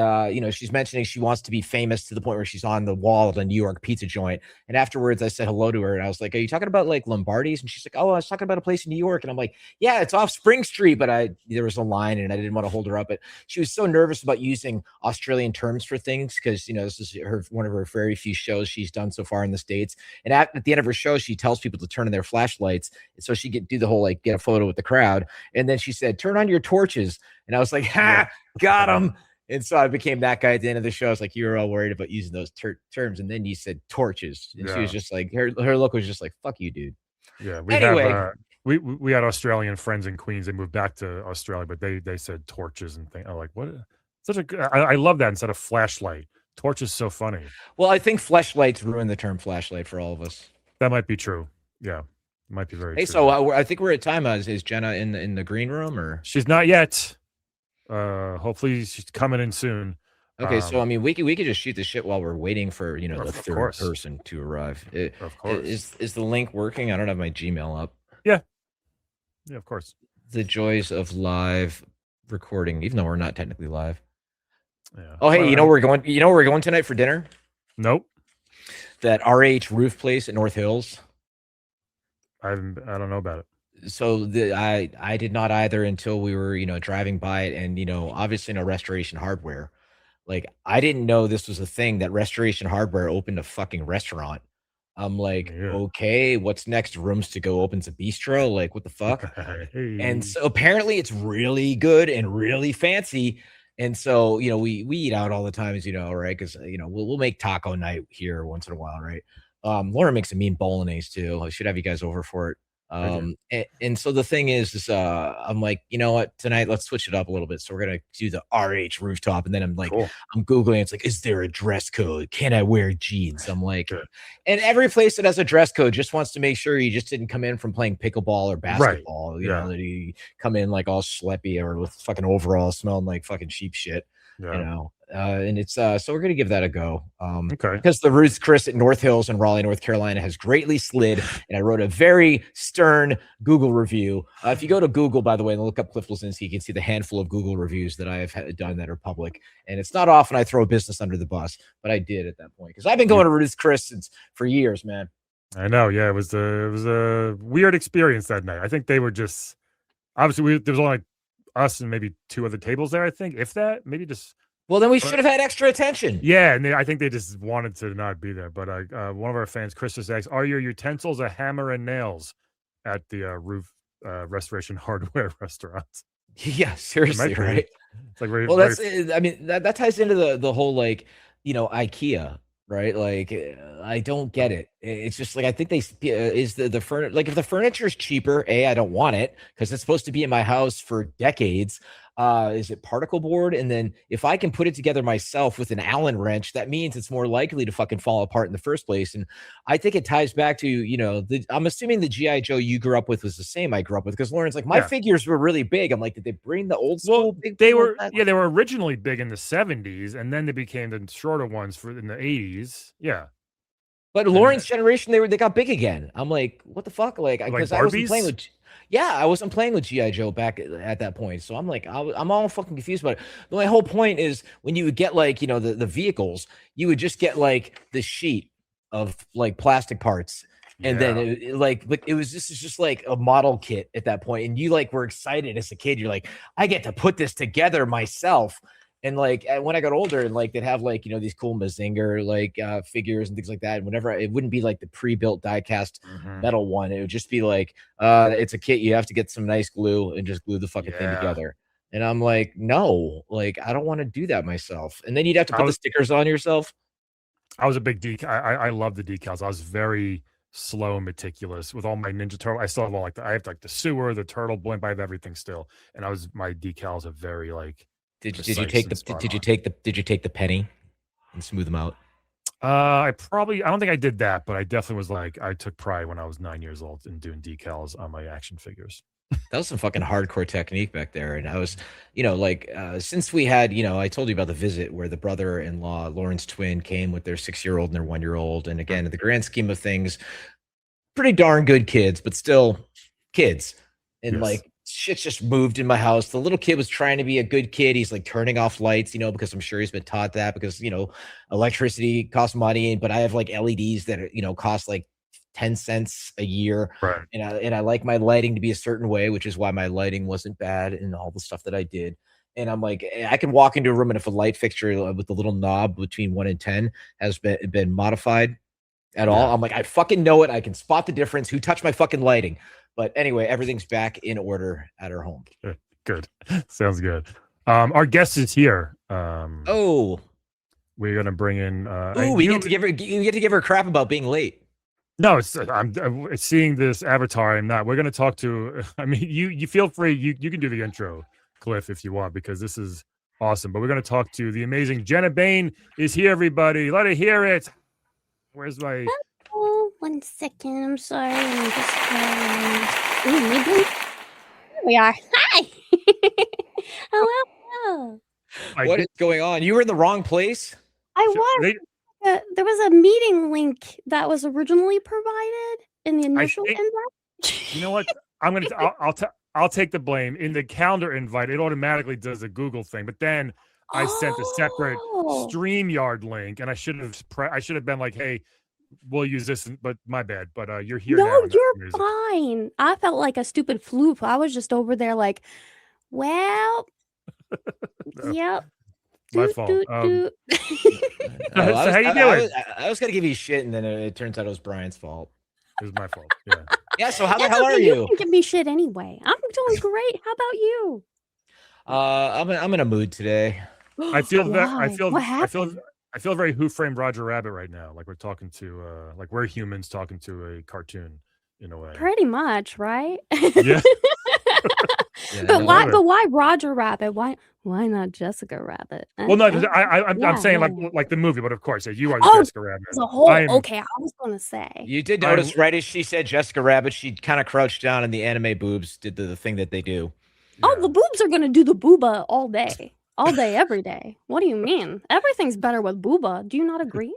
she's mentioning she wants to be famous to the point where she's on the wall at a New York pizza joint. And afterwards, I said hello to her, and I was like, "Are you talking about like Lombardi's?" And she's like, "Oh, I was talking about a place in New York," and I'm like, "Yeah, it's off Spring Street," but there was a line, and I didn't want to hold her up. But she was so nervous about using Australian terms for things because this is one of her very few shows she's done so far in the States. And at the end of her show, she tells people to turn on their flashlights so she could do the whole like get a photo with the crowd. And then she said, "Turn on your torches." And I was like, "Ha, got him." And so I became that guy at the end of the show. I was like, "You were all worried about using those terms," and then you said torches, and she was just like, her look was just like, "Fuck you, dude." Yeah. We had Australian friends in Queens. They moved back to Australia, but they said torches and things. I'm like, what? I love that instead of flashlight. Torch is so funny. Well, I think flashlights ruin the term flashlight for all of us. That might be true. Yeah, it might be very true. So I think we're at time. Is Jenna in the green room or? She's not yet. Hopefully she's coming in soon. Okay, so I mean, we could just shoot the shit while we're waiting for the third person to arrive. Of course. Is the link working? I don't have my Gmail up. Yeah, of course. The joys of live recording, even though we're not technically live. Yeah. Oh, hey, where we're going? Where we're going tonight for dinner? Nope. That RH Roof Place at North Hills. I don't know about it. so I did not either until we were, driving by it, and obviously Restoration Hardware. Like, I didn't know this was a thing, that Restoration Hardware opened a fucking restaurant. I'm like, Yeah. okay, what's next? Rooms to Go opens a bistro? Like, what the fuck? And Hey. so apparently it's really good and really fancy. And so, we eat out all the time, as right? Because we'll make taco night here once in a while, right? Lauren makes a mean bolognese too. I should have you guys over for it. And so the thing is I'm like, you know what, tonight let's switch it up a little bit. So we're gonna do the RH rooftop, and then I'm like, Cool. I'm googling. It's like, is there a dress code? Can I wear jeans? I'm like, Good. and every place that has a dress code just wants to make sure you just didn't come in from playing pickleball or basketball. You know, that you come in like all schleppy or with fucking overalls smelling like fucking cheap shit. And it's so we're gonna give that a go. Okay. Because the Ruth Chris at North Hills in Raleigh, North Carolina has greatly slid, and I wrote a very stern Google review. If you go to Google, by the way, and look up Cliff Lisinski, you can see the handful of Google reviews that I have done that are public. And it's not often I throw a business under the bus, but I did at that point because I've been going to Ruth Chris for years, man. I know. Yeah, it was a weird experience that night. I think they were just obviously there was only like us and maybe 2 other tables there. I think, if that, maybe just. Well, then we should have had extra attention. Yeah, and I think they just wanted to not be there. But one of our fans, Chris, just asks, "Are your utensils a hammer and nails at the roof Restoration Hardware restaurants?" Yeah, seriously, right? It's like very, well, that's. I mean, that ties into the whole like IKEA, right? Like, I don't get it. It's just like, I think is the furniture, like, if the furniture is cheaper, I don't want it because it's supposed to be in my house for decades. Is it particle board? And then if I can put it together myself with an Allen wrench, that means it's more likely to fucking fall apart in the first place. And I think it ties back to, I'm assuming the G.I. Joe you grew up with was the same I grew up with, because Lauren's like, my figures were really big. I'm like, did they bring the old school big? They were originally big in the 70s, and then they became the shorter ones in the 80s. Yeah. But Lauren's generation, they got big again. I'm like, what the fuck? Like, because I wasn't playing with. Yeah, I wasn't playing with G.I. Joe back at that point. So I'm like, I'm all fucking confused about it. But my whole point is, when you would get like, the vehicles, you would just get like the sheet of like plastic parts. And then this is just like a model kit at that point. And you like were excited as a kid. You're like, I get to put this together myself. And like, when I got older, and like they'd have like, these cool Mazinger like figures and things like that. And whenever it wouldn't be like the pre-built die-cast metal one, it would just be like, it's a kit. You have to get some nice glue and just glue the fucking thing together. And I'm like, no, like, I don't want to do that myself. And then you'd have to put the stickers on yourself. I was a big decal. I love the decals. I was very slow and meticulous with all my Ninja Turtle. I still have all I have like the sewer, the turtle blimp. I have everything still. And my decals are very like. Did you take the penny and smooth them out? I don't think I did that, but I definitely was like, I took pride when I was 9 years old in doing decals on my action figures. That was some fucking hardcore technique back there. And I was, since we had, I told you about the visit where the brother-in-law, Lauren's twin, came with their 6-year-old and their 1-year-old. And again, in the grand scheme of things, pretty darn good kids, but still kids. And like, shit's just moved in my house. The little kid was trying to be a good kid. He's like turning off lights, because I'm sure he's been taught that, because, electricity costs money, but I have like LEDs that are, cost like 10 cents a year. Right. And I like my lighting to be a certain way, which is why my lighting wasn't bad and all the stuff that I did. And I'm like, I can walk into a room, and if a light fixture with the little knob between 1 and 10 has been modified at all, I'm like, I fucking know it. I can spot the difference. Who touched my fucking lighting? But anyway, everything's back in order at our home. Good. Sounds good. Our guest is here. We're gonna bring in. You get to give her crap about being late. No, I'm seeing this avatar. I'm not. We're gonna talk to. I mean, you feel free. You can do the intro, Cliff, if you want, because this is awesome. But we're gonna talk to the amazing Genna Bain. Is here, everybody. Let her hear it. Where's my? Oh, 1 second. I'm sorry. I'm just maybe. Here we are. Hi. Hello. What is going on? You were in the wrong place. I was. There was a meeting link that was originally provided in the initial invite. You know what? I'll take the blame. In the calendar invite, it automatically does a Google thing, but then I sent a separate StreamYard link, and I should have been like, hey, we'll use this, but my bad. But you're here No, now. you're fine. I felt like a stupid floof. I was just over there like, well, yep. My fault. Oh, So how you doing? I was gonna give you shit, and then it turns out it was Brian's fault. It was my fault. Yeah. Yeah. So how the That's hell are okay, you? can give me shit anyway. I'm doing great. How about you? I'm in a mood today. I feel that. Why? What happened? I feel very Who Framed Roger Rabbit right now. Like we're talking to, like we're humans talking to a cartoon in a way. Pretty much, right? Yeah. But why Roger Rabbit? Why not Jessica Rabbit? Well, no, I'm saying like the movie, but of course, you are Jessica Rabbit. As a whole, okay, I was gonna say. You did notice, right as she said Jessica Rabbit, she kind of crouched down, and the anime boobs did the thing that they do. Oh, the boobs are gonna do the booba all day, every day. What do you mean? Everything's better with booba. Do you not agree?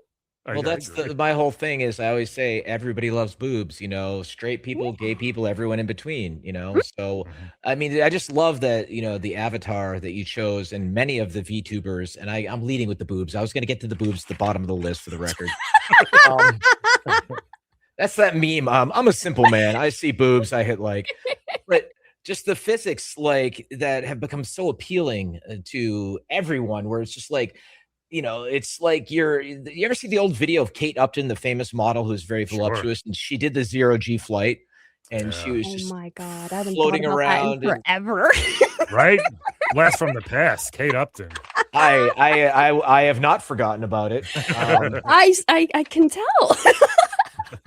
Well, that's my whole thing is I always say everybody loves boobs, straight people, gay people, everyone in between, So, I mean, I just love that, the avatar that you chose and many of the VTubers, and I'm leading with the boobs. I was going to get to the boobs at the bottom of the list for the record. That's that meme. I'm a simple man. I see boobs, I hit like, but just the physics like that have become so appealing to everyone where it's just like, it's like you ever see the old video of Kate Upton, the famous model who's very voluptuous, and she did the 0G flight, and she was just oh my God, I haven't floating thought about around that in forever. Right? Blast from the past, Kate Upton. I have not forgotten about it. I can tell.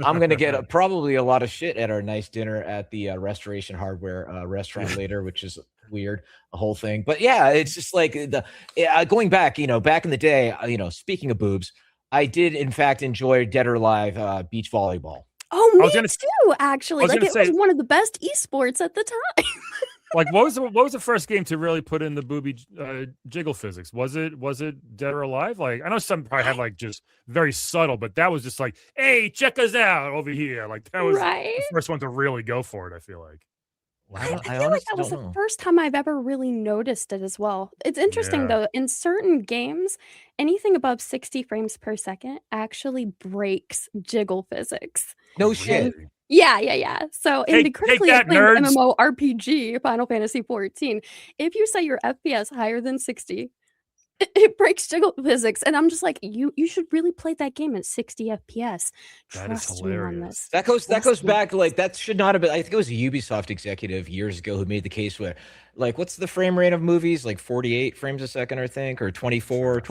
I'm gonna get probably a lot of shit at our nice dinner at the Restoration Hardware restaurant later, which is weird, a whole thing. But yeah, it's just like going back, back in the day, speaking of boobs, I did in fact enjoy Dead or Alive beach volleyball. Oh, me too, actually. Like it was one of the best esports at the time. Like what was the first game to really put in the booby jiggle physics? Was it Dead or Alive? Like I know some probably had like just very subtle, but that was just like, hey, check us out over here. Like that was the first one to really go for it, I feel like. I feel like that was the first time I've ever really noticed it as well. It's interesting though, in certain games, anything above 60 frames per second actually breaks jiggle physics. No shit. Yeah. So in the critically acclaimed MMORPG, Final Fantasy XIV, if you set your FPS higher than 60, it breaks jiggle physics, and I'm just like, you should really play that game at 60 FPS. Trust me on this. That goes back, like that should not have been. I think it was a Ubisoft executive years ago who made the case where, like, what's the frame rate of movies? Like 48 frames a second, I think, or 24.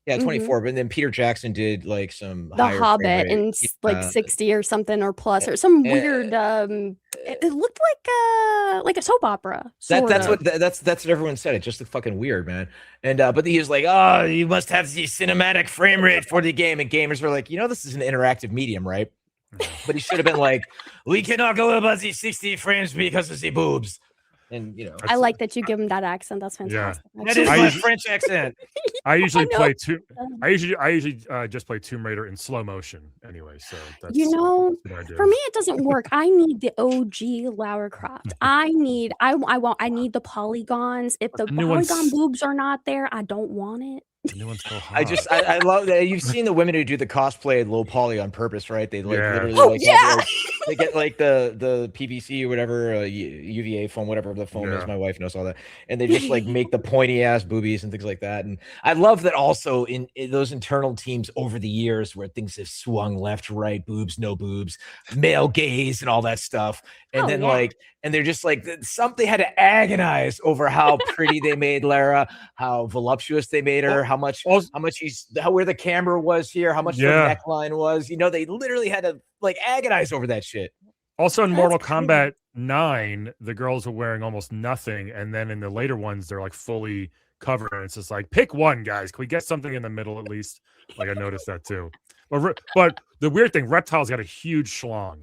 Yeah, 24. But then Peter Jackson did like some The Hobbit in like 60 or something or plus or some weird. It looked like a soap opera. That's what everyone said. It just looked fucking weird, man. And but he was like, oh, you must have the cinematic frame rate for the game, and gamers were like, this is an interactive medium, right? But he should have been like, we cannot go above the 60 frames because of the boobs. And I like that you give him that accent. That's fantastic. Yeah. That is my French accent. I usually just play Tomb Raider in slow motion anyway. So that's for me it doesn't work. I need the OG Lara Croft. I need the polygons. If the polygon boobs are not there, I don't want it. The new one's so hot. I love that. You've seen the women who do the cosplay low poly on purpose, right? They literally they get like the PVC or whatever UVA foam, whatever the foam is. My wife knows all that, and they just like make the pointy ass boobies and things like that. And I love that also in those internal teams over the years where things have swung left, right, boobs, no boobs, male gaze, and all that stuff. And and they're just like they had to agonize over how pretty they made Lara, how voluptuous they made her, how much where the camera was here, how much the neckline was. They literally had to like agonize over that shit. Also in Mortal Kombat 9, the girls were wearing almost nothing, and then in the later ones, they're like fully covered. And it's just like, pick one, guys. Can we get something in the middle at least? Like I noticed that too. But the weird thing, Reptile's got a huge schlong.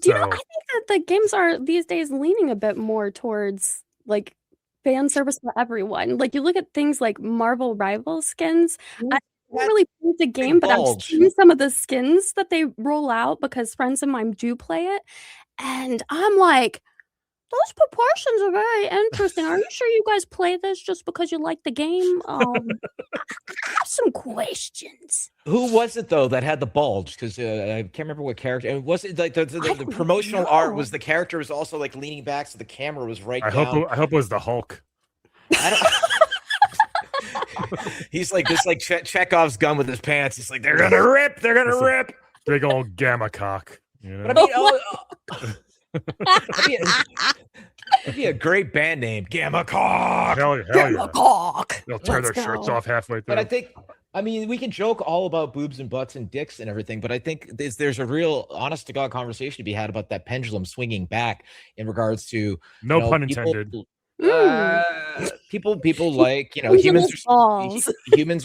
Do you know, I think that the games are these days leaning a bit more towards like fan service for everyone. Like you look at things like Marvel Rival skins. I don't really play the game, but I've seen some of the skins that they roll out because friends of mine do play it. And I'm like, those proportions are very interesting. Are you sure you guys play this just because you like the game? I have some questions. Who was it though that had the bulge? Because I can't remember what character. And was it like the promotional art was the character was also like leaning back, so the camera was right down. I hope it was the Hulk. I don't. He's like this, like Chekhov's gun with his pants. He's like, they're gonna rip. They're gonna rip. Big old gamma cock. You know? But I mean, that'd be a great band name, Gamma Cock. Hell Gamma Cock. They'll tear their shirts off halfway through. But I mean, we can joke all about boobs and butts and dicks and everything, but I think there's a real honest to God conversation to be had about that pendulum swinging back in regards to pun intended. People like, humans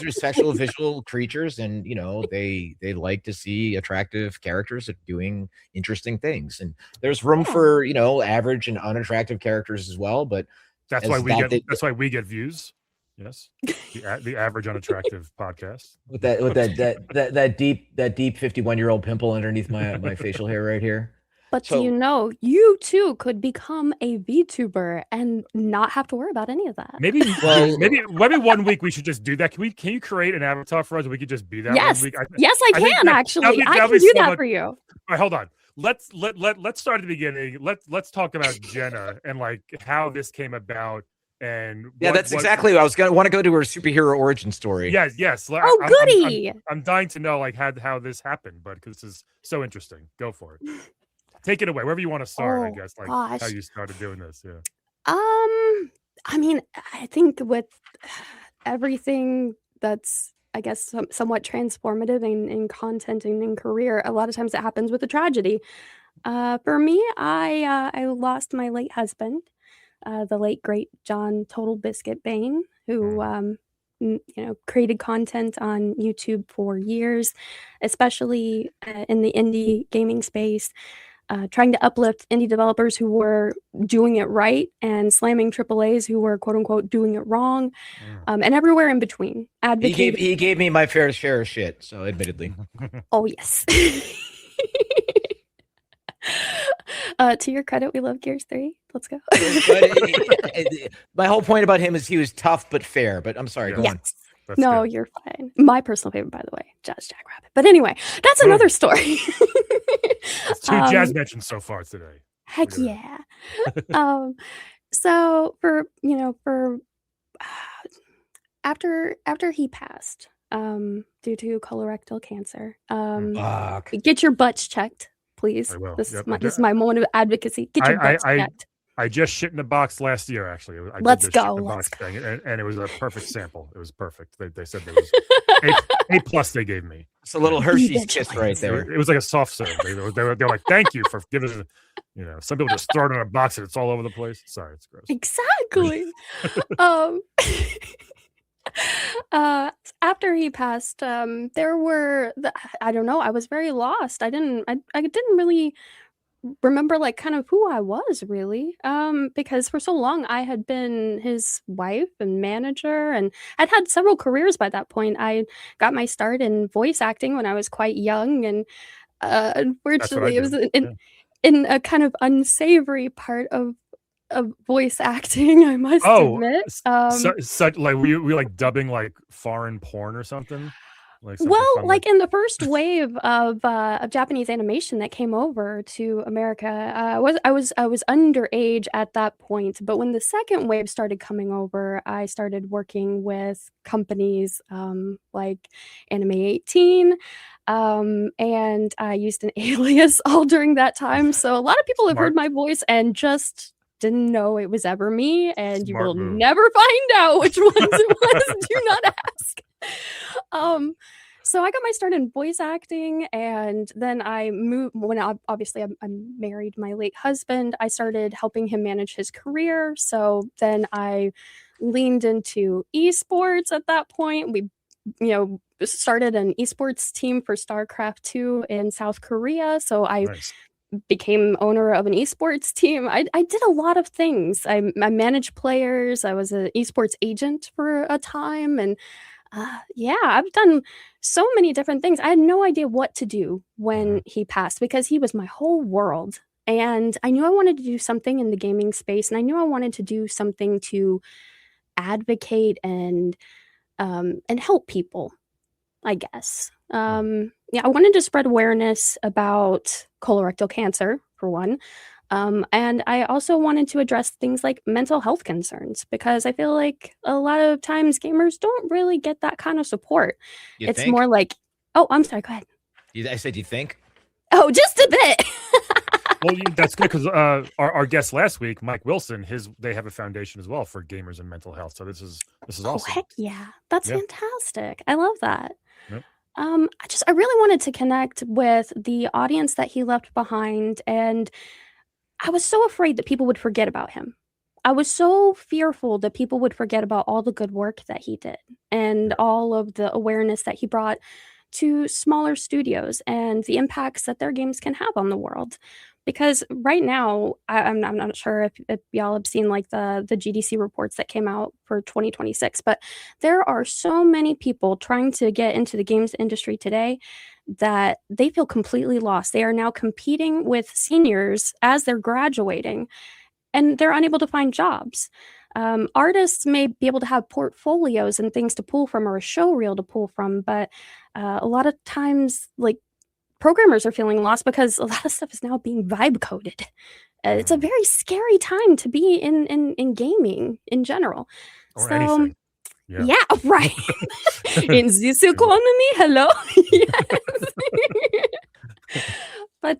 are sexual visual creatures, and they like to see attractive characters doing interesting things, and there's room for average and unattractive characters as well. But that's why we get views. Yes, the average unattractive podcast with that deep 51-year-old pimple underneath my facial hair right here. But you too could become a VTuber and not have to worry about any of that. Maybe 1 week we should just do that. Can you create an avatar for us? We could just be that. Yes, 1 week. yes, I can actually. I can do that for you. All right, hold on. Let's start at the beginning. Let's talk about Genna and like how this came about. And that's exactly what I was going to want to go to her superhero origin story. Yes. Goody! I'm dying to know like how this happened, but because this is so interesting. Go for it. Take it away, wherever you want to start. I guess like how you started doing this. Yeah. I mean, I think with everything that's, I guess, somewhat transformative in content and in career, a lot of times it happens with a tragedy. For me, I lost my late husband, the late great John Total Biscuit Bain, who created content on YouTube for years, especially in the indie gaming space. Trying to uplift indie developers who were doing it right and slamming AAAs who were quote unquote doing it wrong, and everywhere in between. He gave me my fair share of shit, so admittedly. Oh yes. To your credit, we love Gears 3. Let's go. My whole point about him is he was tough but fair. But I'm sorry, go on. That's good. You're fine. My personal favorite, by the way, Jazz Jackrabbit. But anyway, that's another story. That's 2 jazz mentions so far today. Heck yeah. So for after he passed, due to colorectal cancer, get your butts checked, please. This is my moment of advocacy. Get your butts checked. I just shit in a box last year, actually. Let's go. Thing, and it was a perfect sample. It was perfect. They said there was A+ they gave me. It's a little Hershey's kiss right there. It was like a soft serve. They were like, thank you for giving it. Some people just throw it in a box and it's all over the place. Sorry, it's gross. Exactly. After he passed, there were I don't know. I was very lost. I didn't really remember like kind of who I was really, because for so long I had been his wife and manager, and I'd had several careers by that point. I got my start in voice acting when I was quite young, and unfortunately it was in a kind of unsavory part of voice acting, I must admit. Such like were you like dubbing like foreign porn or something? Like in the first wave of Japanese animation that came over to America, I was underage at that point. But when the second wave started coming over, I started working with companies like Anime 18, and I used an alias all during that time. So a lot of people have heard my voice and just didn't know it was ever me, and you will never find out which ones it was. Do not ask. So I got my start in voice acting, and then I moved when obviously I married my late husband. I started helping him manage his career. So then I leaned into esports at that point. We, started an esports team for StarCraft 2 in South Korea. So I became owner of an esports team. I did a lot of things. I managed players. I was an esports agent for a time, and I've done so many different things. I had no idea what to do when he passed, because he was my whole world. And I knew I wanted to do something in the gaming space, and I knew I wanted to do something to advocate and help people, I guess. Yeah, I wanted to spread awareness about colorectal cancer, for one. And I also wanted to address things like mental health concerns, because I feel like a lot of times gamers don't really get that kind of support. It's more like, oh, I'm sorry, go ahead. I said you think? Oh, just a bit. Well, that's good, because our guest last week, Mike Wilson, they have a foundation as well for gamers and mental health. So this is awesome. Oh, heck yeah. That's fantastic. I love that. Yep. I really wanted to connect with the audience that he left behind, and I was so afraid that people would forget about him. I was so fearful that people would forget about all the good work that he did and all of the awareness that he brought to smaller studios and the impacts that their games can have on the world. Because right now, I'm not sure if y'all have seen like the GDC reports that came out for 2026, but there are so many people trying to get into the games industry today that they feel completely lost. They are now competing with seniors as they're graduating, and they're unable to find jobs. Artists may be able to have portfolios and things to pull from, or a show reel to pull from, but a lot of times, like, programmers are feeling lost because a lot of stuff is now being vibe coded. It's a very scary time to be in gaming in general. Or anything. Yeah, right. In this economy, hello. Yes. But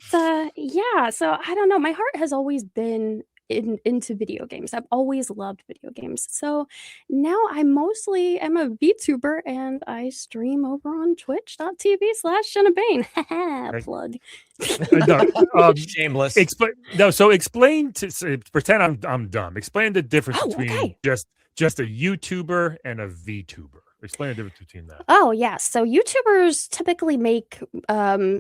yeah, so I don't know. My heart has always been into video games. I've always loved video games. So now I mostly am a VTuber, and I stream over on twitch.tv/Genna Bain. Plug. Shameless. Explain to pretend I'm dumb. Explain the difference between just a YouTuber and a VTuber. Explain the difference between that. Oh, yeah. So YouTubers typically make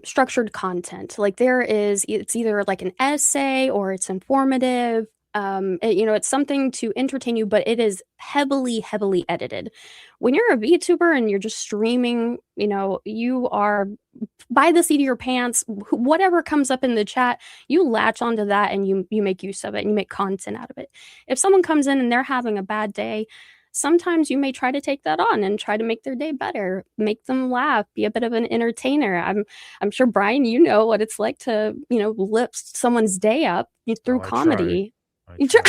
structured content. Like it's either like an essay or it's informative. It's something to entertain you, but it is heavily, heavily edited. When you're a VTuber and you're just streaming, you are by the seat of your pants. Whatever comes up in the chat, you latch onto that and you make use of it and you make content out of it. If someone comes in and they're having a bad day, sometimes you may try to take that on and try to make their day better, make them laugh, be a bit of an entertainer. I'm sure, Brian, you know what it's like to, lift someone's day up through comedy. I try.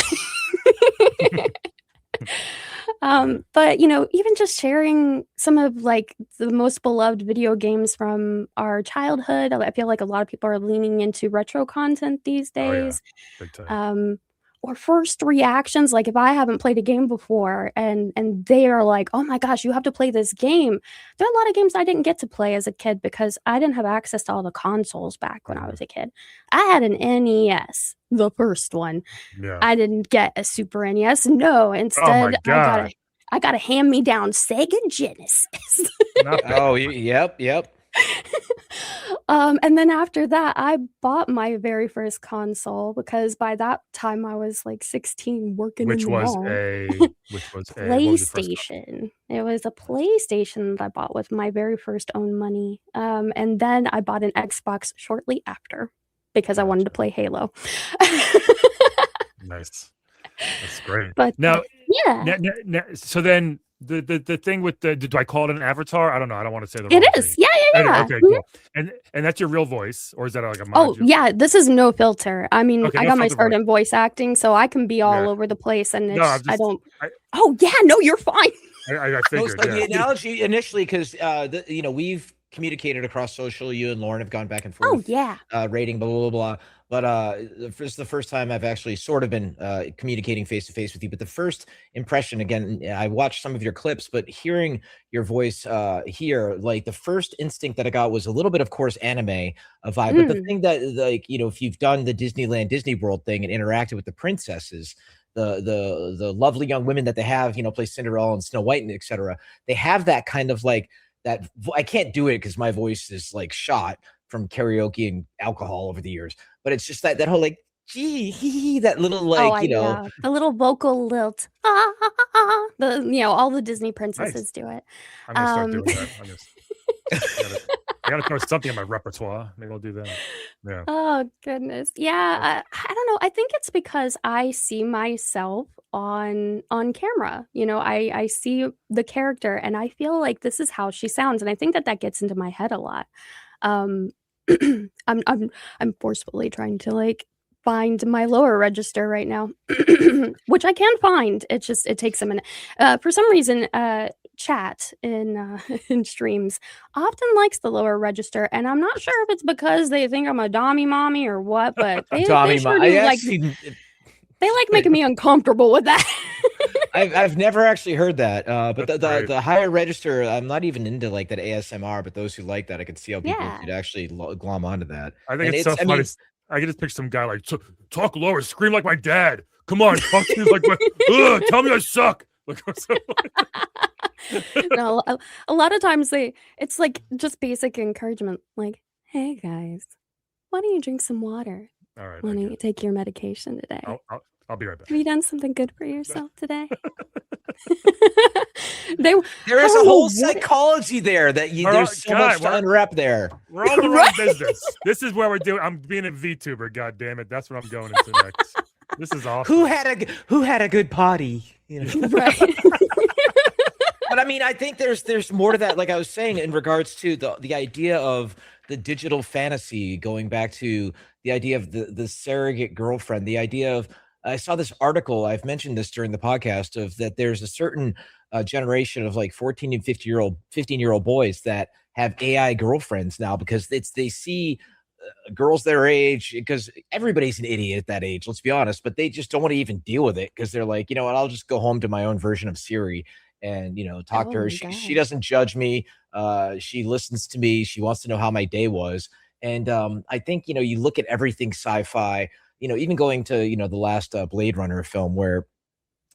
But even just sharing some of like the most beloved video games from our childhood, I feel like a lot of people are leaning into retro content these days. Big time. Or first reactions, like if I haven't played a game before and they are like, oh my gosh, you have to play this game. There are a lot of games I didn't get to play as a kid because I didn't have access to all the consoles back when I was a kid. I had an NES, the first one. Yeah. I didn't get a Super NES. No, instead I got a hand-me-down Sega Genesis. Yep. And then after that, I bought my very first console because by that time I was like 16 working in the mall. Which was PlayStation. It was a PlayStation that I bought with my very first own money. And then I bought an Xbox shortly after because I wanted to play Halo. Nice. That's great. But now, so then the thing with do I call it an avatar? I don't know. I don't want to say the wrong thing. Is. Yeah. Okay, cool. And that's your real voice, or is that like a mod? Yeah, this is no filter. I mean, I got my start in voice acting, so I can be all over the place, and you're fine. I figured. The analogy initially, because we've communicated across social. You and Lauren have gone back and forth. Oh yeah. Rating blah blah blah. But this is the first time I've actually sort of been communicating face to face with you. But the first impression, again, I watched some of your clips, but hearing your voice here, like the first instinct that I got was a little bit, of course, anime vibe. But the thing that, like, if you've done the Disneyland Disney World thing and interacted with the princesses, the lovely young women that they have, play Cinderella and Snow White and etc. They have that kind of like that. I can't do it because my voice is like shot from karaoke and alcohol over the years. But it's just that whole like, gee, that little like, the little vocal lilt. All the Disney princesses do it. I'm gonna start doing that. I gotta throw something in my repertoire. Maybe I'll do that. Yeah. Oh goodness. Yeah, I don't know. I think it's because I see myself on camera. You know, I see the character and I feel like this is how she sounds, and I think that gets into my head a lot. Um, I'm forcefully trying to like find my lower register right now, which I can find. It takes a minute. For some reason, chat in in streams often likes the lower register, and I'm not sure if it's because they think I'm a dommy mommy or what, but they sure do like they like making me uncomfortable with that. I've never actually heard that, but the higher register, I'm not even into like that ASMR, but those who like that, I could see how people could actually glom onto that. I think it's so funny. I can just picture some guy like, talk lower, scream like my dad. Come on, talk to me like my, tell me I suck. No, a lot of times it's like just basic encouragement, like, hey guys, why don't you drink some water? All right, why don't you take your medication today? I'll be right back. Have you done something good for yourself today? There is a whole psychology there that there's so much to unwrap there. We're on the wrong business. This is where we're doing. I'm being a VTuber. God damn it, that's what I'm going into next. This is awesome. Who had a good potty? You know? Right. But I mean, I think there's more to that. Like I was saying, in regards to the idea of the digital fantasy, going back to the idea of the surrogate girlfriend, the idea of. I saw this article, I've mentioned this during the podcast, of that there's a certain generation of like 14 and 15-year-old boys that have AI girlfriends now because they see girls their age, because everybody's an idiot at that age, let's be honest, but they just don't want to even deal with it because they're like, you know what, I'll just go home to my own version of Siri and, you know, talk to her. She doesn't judge me. She listens to me. She wants to know how my day was. And I think, you know, you look at everything sci-fi, you know, even going to, you know, the last Blade Runner film where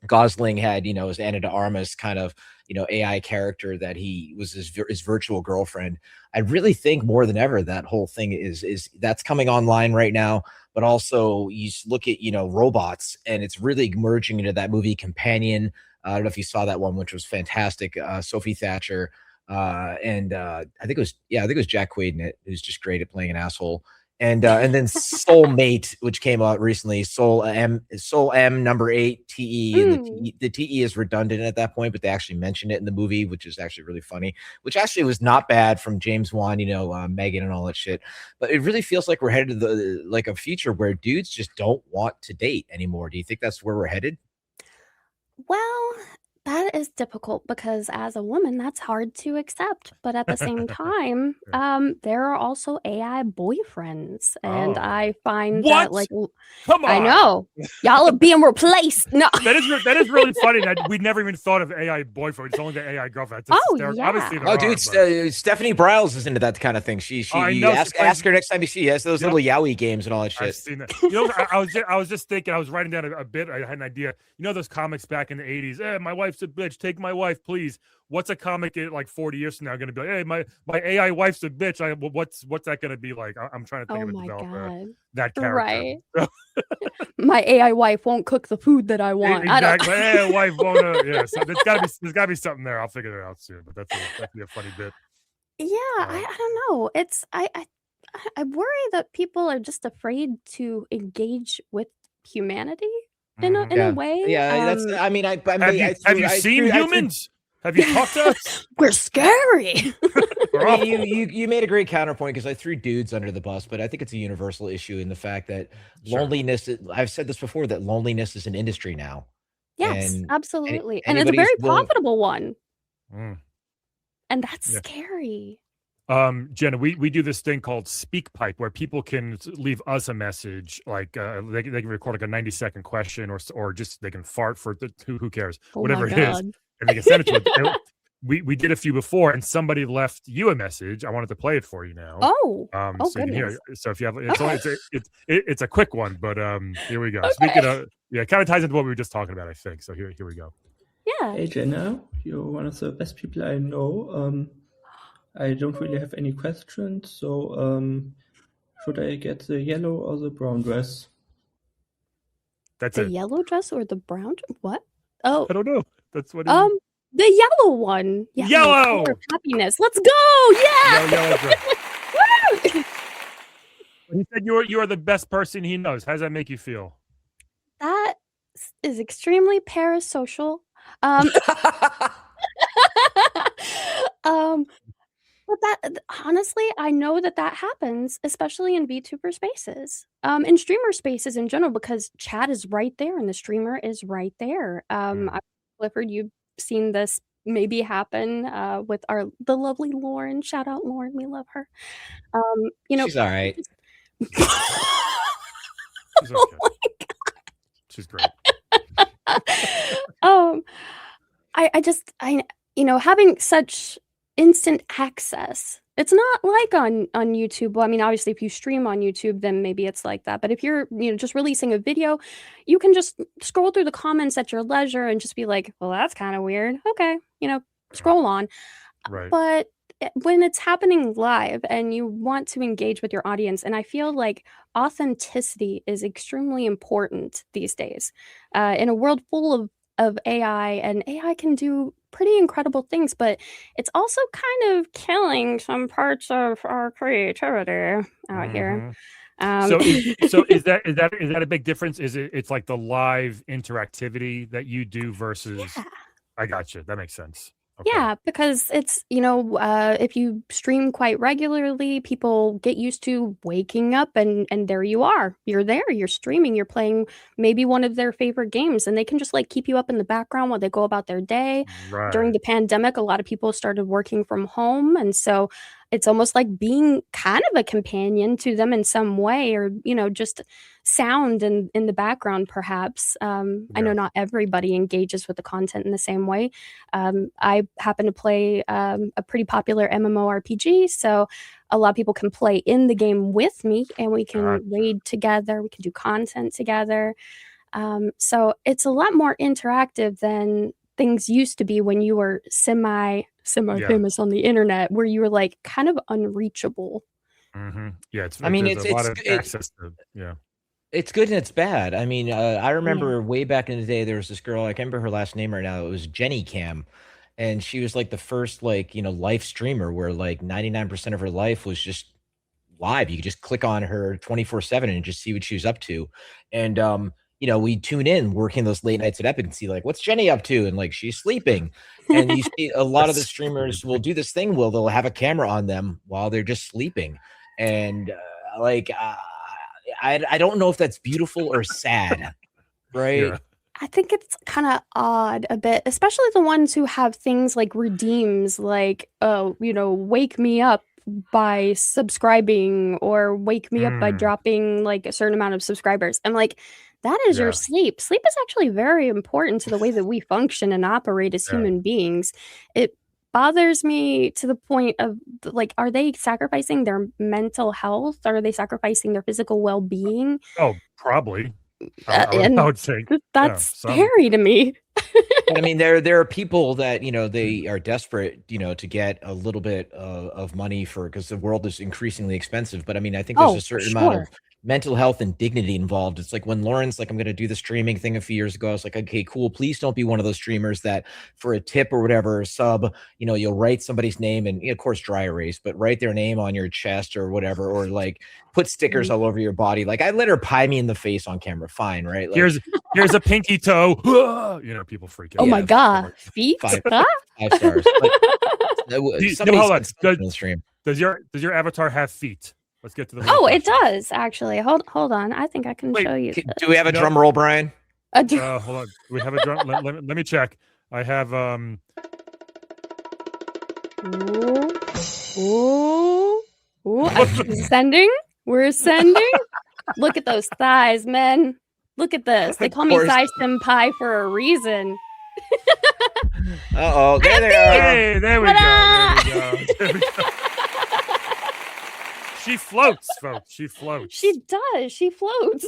Gosling had, you know, his Ana de Armas kind of, you know, AI character that he was his virtual girlfriend. I really think more than ever that whole thing is that's coming online right now. But also you look at, you know, robots, and it's really merging into that movie Companion. I don't know if you saw that one, which was fantastic. Sophie Thatcher. And I think it was Jack Quaid in it, who's just great at playing an asshole. And then Soulmate, which came out recently, Soul M number 8 TE, and the TE is redundant at that point, but they actually mentioned it in the movie, which is actually really funny. Which actually was not bad from James Wan, you know, Megan and all that shit. But it really feels like we're headed to a future where dudes just don't want to date anymore. Do you think that's where we're headed? Well, that is difficult because as a woman, that's hard to accept. But at the same time, there are also AI boyfriends, and I find that like, come on, I know y'all are being replaced. No, that is really funny that we never even thought of AI boyfriend. It's only the AI girlfriend. It's yeah. Obviously, Stephanie Bryles is into that kind of thing. Ask her next time you see her. Has those little yaoi games and all that shit. I've seen that. You know, I was just thinking. I was writing down a bit. I had an idea. You know those comics back in the 80s. My wife's a bitch. Take my wife, please. What's a comic like 40 years from now going to be like? Hey, my AI wife's a bitch. What's that going to be like? I'm trying to think of a developer. That character. Right. My AI wife won't cook the food that I want. Exactly. AI wife won't. Yeah. So there's got to be something there. I'll figure it out soon. But that'd be a funny bit. Yeah, I don't know. It's I worry that people are just afraid to engage with humanity in a way. Yeah, that's. I mean, have you seen humans? Have you talked to us? We're scary. You made a great counterpoint, because I threw dudes under the bus, but I think it's a universal issue in the fact that loneliness. I've said this before, that loneliness is an industry now. Yes, absolutely, and it's a very profitable one. And that's scary. Jenna, we do this thing called Speakpipe, where people can leave us a message, like they can record like a 90-second question, or just they can fart for who cares, whatever it is, and they can send it to us. We did a few before, and somebody left you a message. I wanted to play it for you now. So you can hear. So if you have, it's a quick one, but here we go. Okay. Speaking of, it kind of ties into what we were just talking about, I think. So here we go. Yeah. Hey Jenna, you're one of the best people I know. I don't really have any questions, so should I get the yellow or the brown dress? That's the yellow dress or the brown? What? Oh, I don't know. That's what. The yellow one. Yellow. Happiness. Let's go. Yeah. Yellow He said you are the best person he knows. How does that make you feel? That is extremely parasocial. But that honestly, I know that happens, especially in VTuber spaces, in streamer spaces in general, because chat is right there and the streamer is right there. Clifford, you've seen this maybe happen with the lovely Lauren. Shout out Lauren, we love her. She's all right. She's okay. She's great. Having such instant access, it's not like on YouTube. Well, I mean, obviously if you stream on YouTube, then maybe it's like that, but if you're just releasing a video, you can just scroll through the comments at your leisure and just be like, well, that's kind of weird. Okay, scroll on. Right. But when it's happening live and you want to engage with your audience, and I feel like authenticity is extremely important these days in a world full of AI, and AI can do pretty incredible things, but it's also kind of killing some parts of our creativity out here. So is that a big difference? It's like the live interactivity that you do versus? Yeah. I got you. That makes sense. Okay. Yeah, because it's, if you stream quite regularly, people get used to waking up and there you are. You're there, you're streaming, you're playing maybe one of their favorite games, and they can just like keep you up in the background while they go about their day. Right. During the pandemic, a lot of people started working from home, and so it's almost like being kind of a companion to them in some way, or just sound in the background perhaps. I know not everybody engages with the content in the same way. I happen to play a pretty popular MMORPG, so a lot of people can play in the game with me, and we can raid together, we can do content together. So it's a lot more interactive than things used to be when you were semi-famous on the internet, where you were like kind of unreachable. Yeah, it's a lot of access to, it's good and it's bad. I mean, I remember way back in the day, there was this girl, I can't remember her last name right now. It was Jenny Cam. And she was like the first live streamer where like 99% of her life was just live. You could just click on her 24/7 and just see what she was up to. And, we tune in working those late nights at Epic and see like, what's Jenny up to? And like, she's sleeping. And you see a lot of the streamers will do this thing where they'll have a camera on them while they're just sleeping. And I don't know if that's beautiful or sad, right? Yeah. I think it's kind of odd a bit, especially the ones who have things like redeems, like, wake me up by subscribing, or wake me up by dropping like a certain amount of subscribers. I'm like, that is your sleep. Sleep is actually very important to the way that we function and operate as human beings. It bothers me to the point of like, are they sacrificing their mental health? Are they sacrificing their physical well-being? Oh, probably. I would say that's scary to me. I mean, there are people that they are desperate to get a little bit of money because the world is increasingly expensive. But I mean, I think there's a certain amount of mental health and dignity involved. It's like when Lauren's like, I'm going to do the streaming thing a few years ago. I was like, okay, cool. Please don't be one of those streamers that for a tip or whatever, sub, you'll write somebody's name and of course dry erase, but write their name on your chest or whatever, or like put stickers all over your body. Like I let her pie me in the face on camera. Fine. Right. Like, here's a pinky toe. People freak out. Oh my God. Feet? 5 stars. Hold on. Does your avatar have feet? Let's get to the. Oh, it does actually. Hold on. I think I can show you. Do we have a drum roll, Brian? Hold on. Do we have a drum? let me check. I have Ooh. I'm ascending. We're ascending. Look at those thighs, men. Look at this. They call me Thigh Senpai for a reason. Uh-oh. There they are. Hey, there we go. There we go. She floats, folks. She floats. She does. She floats.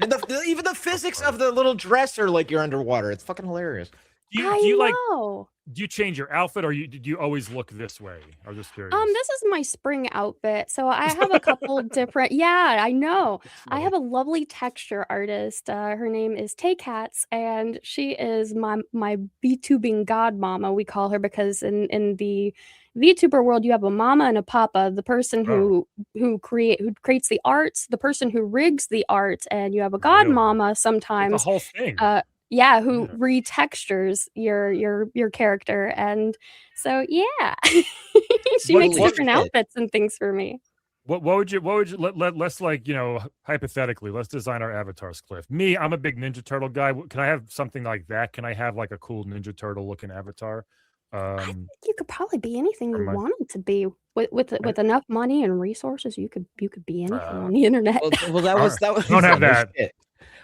And even the physics of the little dress are like you're underwater. It's fucking hilarious. Do you like? Do you change your outfit, or do you always look this way? I'm just curious. This is my spring outfit. So I have a couple different. Yeah, I know. I have a lovely texture artist. Her name is Tay Katz, and she is my VTubing godmama. We call her because in the VTuber world, you have a mama and a papa. The person who creates the arts, the person who rigs the art, and you have a godmama sometimes. The whole thing. Who retextures your character, and so she makes different outfits and things for me. What would you let's like, hypothetically, let's design our avatars, Cliff. Me, I'm a big Ninja Turtle guy. Can I have something like that? Can I have like a cool Ninja Turtle looking avatar? I think you could probably be anything you wanted to be with enough money and resources. You could be anything on the internet. Well, that was don't have that.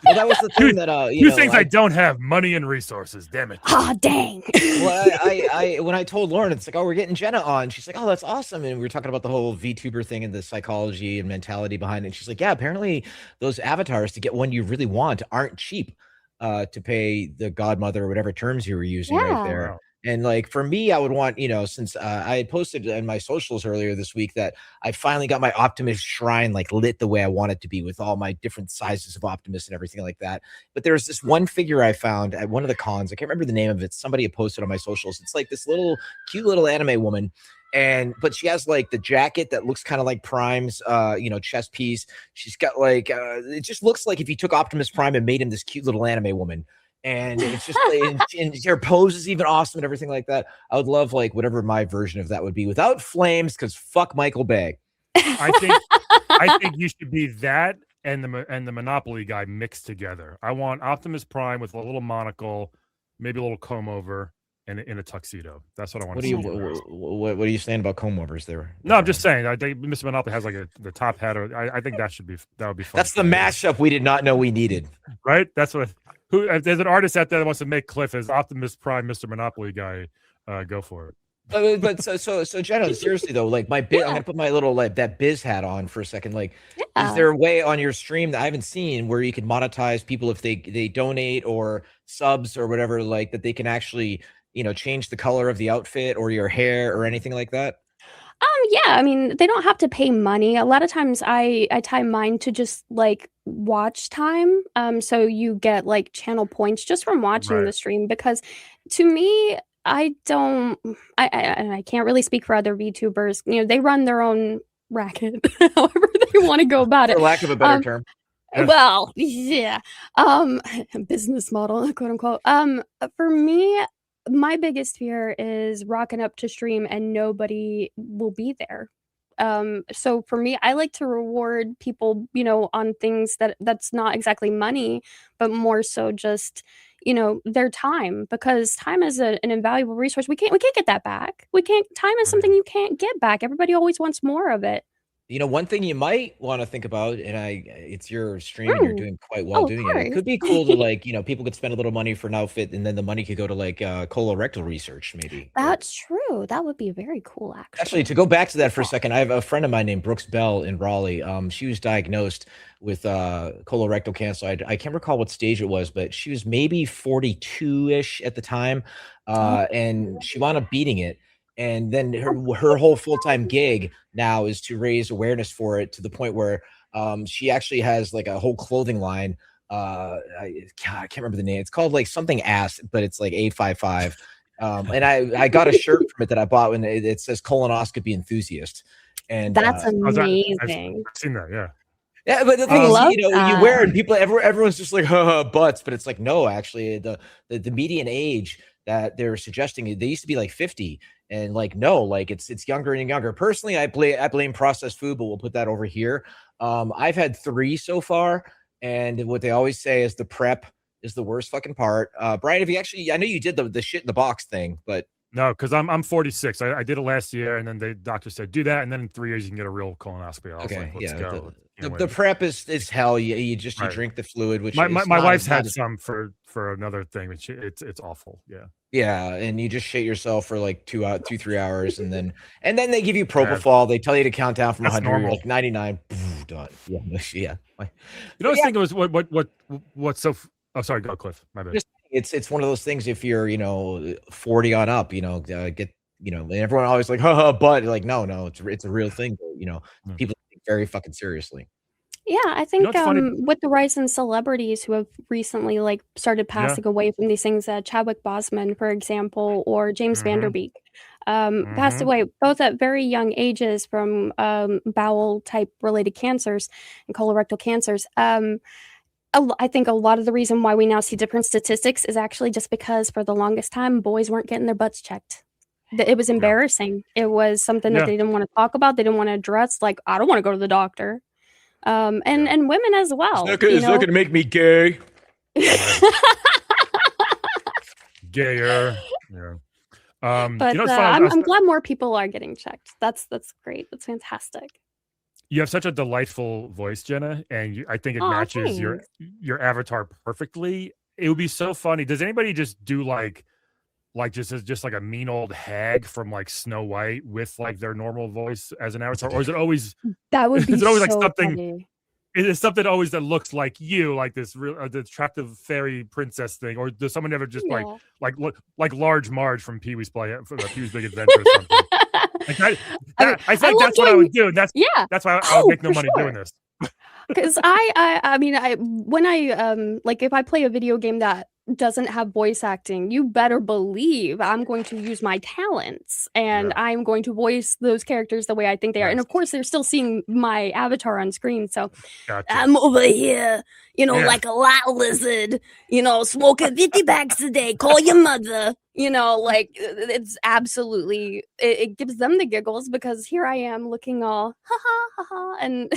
Well, that was the thing that two things I don't have: money and resources. Damn it! Ah, dang. Well, I when I told Lauren, it's like, oh, we're getting Jenna on. She's like, oh, that's awesome. And we were talking about the whole VTuber thing and the psychology and mentality behind it. And she's like, yeah, apparently those avatars, to get one you really want, aren't cheap. To pay the godmother or whatever terms you were using right there. Wow. And like for me, I would want, since I had posted in my socials earlier this week that I finally got my Optimus shrine like lit the way I want it to be with all my different sizes of Optimus and everything like that. But there's this one figure I found at one of the cons. I can't remember the name of it. Somebody had posted on my socials. It's like this cute little anime woman. But she has like the jacket that looks kind of like Prime's, chest piece. She's got like, it just looks like if you took Optimus Prime and made him this cute little anime woman. And it's just and her pose is even awesome and everything like that. I would love like whatever my version of that would be without flames, because fuck Michael Bay. I think you should be that and the Monopoly guy mixed together. I want Optimus Prime with a little monocle, maybe a little comb over, and in a tuxedo. That's what I want. What are you saying about comb overs there? No, I'm just saying. I think Mr. Monopoly has like the top hat. I think that would be fun. That's the mashup we did not know we needed. Right? That's what. If there's an artist out there that wants to make Cliff as Optimus Prime, Mr. Monopoly guy, go for it. But so Jenna, seriously though, like I'm gonna put my little like that biz hat on for a second. Like, is there a way on your stream that I haven't seen where you can monetize people if they donate or subs or whatever, like that they can actually change the color of the outfit or your hair or anything like that? Yeah, I mean, they don't have to pay money. A lot of times I tie mine to just like watch time. So you get like channel points just from watching the stream, because to me, I can't really speak for other VTubers. They run their own racket, however they want to go about it. For lack of a better term. Well, yeah. Business model, quote unquote. For me, my biggest fear is rocking up to stream and nobody will be there. So for me, I like to reward people, on things that's not exactly money, but more so just, their time, because time is an invaluable resource. We can't get that back. Time is something you can't get back. Everybody always wants more of it. One thing you might want to think about, and it's your stream and you're doing quite well doing it. It could be cool to like, people could spend a little money for an outfit and then the money could go to like colorectal research maybe. That's true. That would be very cool, actually. Actually, to go back to that for a second, I have a friend of mine named Brooks Bell in Raleigh. She was diagnosed with colorectal cancer. I can't recall what stage it was, but she was maybe 42-ish at the time. And she wound up beating it. And then her whole full-time gig now is to raise awareness for it, to the point where she actually has like a whole clothing line. I can't remember the name. It's called like something ass, but it's like A55. And I got a shirt from it that I bought when it says colonoscopy enthusiast. And that's amazing. I've seen that, yeah. Yeah, but the thing is, you wear it, and everyone's just like, butts, but it's like, no, actually, the median age that they're suggesting, they used to be like 50, and like, no, like it's younger and younger. Personally, I blame processed food, but we'll put that over here. I've had 3 so far, and what they always say is the prep is the worst fucking part. Brian, have you actually? I know you did the shit in the box thing, but no, because I'm 46. I did it last year, and then the doctor said do that, and then in 3 years you can get a real colonoscopy. I was like, let's go. The prep is hell. You drink the fluid, which my wife's had some for another thing, which it's awful. Yeah, and you just shit yourself for like 2-3 hours, and then they give you propofol. They tell you to count down from 100, you're like 99, done. Yeah. I was thinking was what's so. Oh, sorry, go Cliff. My bad. it's one of those things. If you're 40 on up, get and everyone always like, haha, but like, no, it's a real thing. People take very fucking seriously. Yeah, I think with the rise in celebrities who have recently like started passing away from these things, Chadwick Boseman, for example, or James Vanderbeek, passed away both at very young ages from bowel type related cancers and colorectal cancers. I think a lot of the reason why we now see different statistics is actually just because for the longest time, boys weren't getting their butts checked. It was embarrassing. It was something that they didn't want to talk about. They didn't want to address. Like, I don't want to go to the doctor. And women as well. It's not gonna make me gay. Gayer. Yeah. But I'm glad more people are getting checked. That's great. That's fantastic. You have such a delightful voice, Jenna, and I think it matches your avatar perfectly. It would be so funny. Does anybody just do like just like a mean old hag from like Snow White with like their normal voice as an avatar, or is it always that would be? Is it always like something? Funny. Is it something always that looks like you, like this real attractive fairy princess thing, or does someone ever just like Large Marge from Pee-wee's Big Adventure or something? I think that's what I would do. That's why I would make no money doing this. Because I mean, when I like if I play a video game that doesn't have voice acting, you better believe I'm going to use my talents and I'm going to voice those characters the way I think they are. And of course, they're still seeing my avatar on screen. So I'm over here, like a lot lizard, smoking 50 packs a day. Call your mother. Like it's absolutely it gives them the giggles because here I am looking all ha ha ha ha and.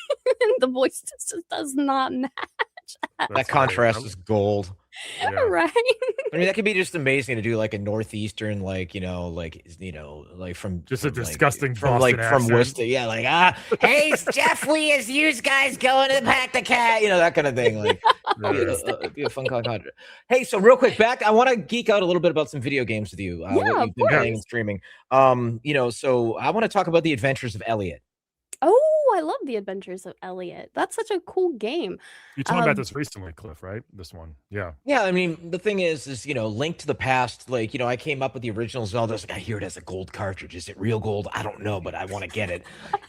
And the voice just does not match. That contrast is gold. Yeah. Right. I mean, that could be just amazing to do like a northeastern, like from just a disgusting from Worcester. Yeah, like hey, Jeff, we as you guys going to pack the cat, that kind of thing. Like, be a fun contrast. Hey, so real quick, back, I want to geek out a little bit about some video games with you. What you've been playing and streaming. So I want to talk about the Adventures of Elliot. Oh, I love The Adventures of Elliot. That's such a cool game. You told me about this recently, Cliff, right? This one. Yeah. Yeah, I mean, the thing is Link to the Past, like, I came up with the original Zelda. I was like, I hear it has a gold cartridge. Is it real gold? I don't know, but I want to get it.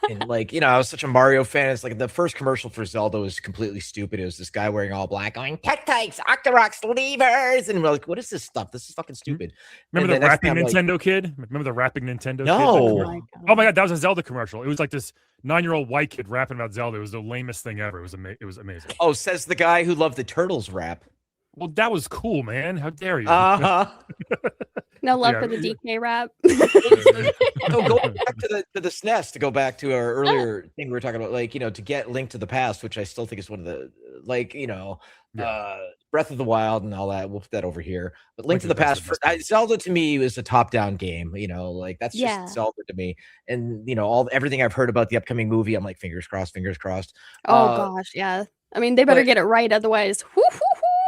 And like, I was such a Mario fan. It's like the first commercial for Zelda was completely stupid. It was this guy wearing all black going, Tektites, Octoroks, levers. And we're like, what is this stuff? This is fucking stupid. Remember the rapping Nintendo kid? Remember the rapping Nintendo kid? No. Oh my God, that was a Zelda commercial. It was like this 9-year-old white kid rapping about Zelda. It was the lamest thing ever. It was amazing. Oh, says the guy who loved the Turtles rap. Well, that was cool, man. How dare you? No love for the DK rap. So going back to the SNES, to go back to our earlier thing we were talking about, like, to get Link to the Past, which I still think is one of the, like, Breath of the Wild and all that. We'll put that over here. But Link to the Past, Zelda to me is a top-down game. Like that's just Zelda to me. And everything I've heard about the upcoming movie, I'm like, fingers crossed. Oh gosh, yeah. I mean, they better get it right, otherwise.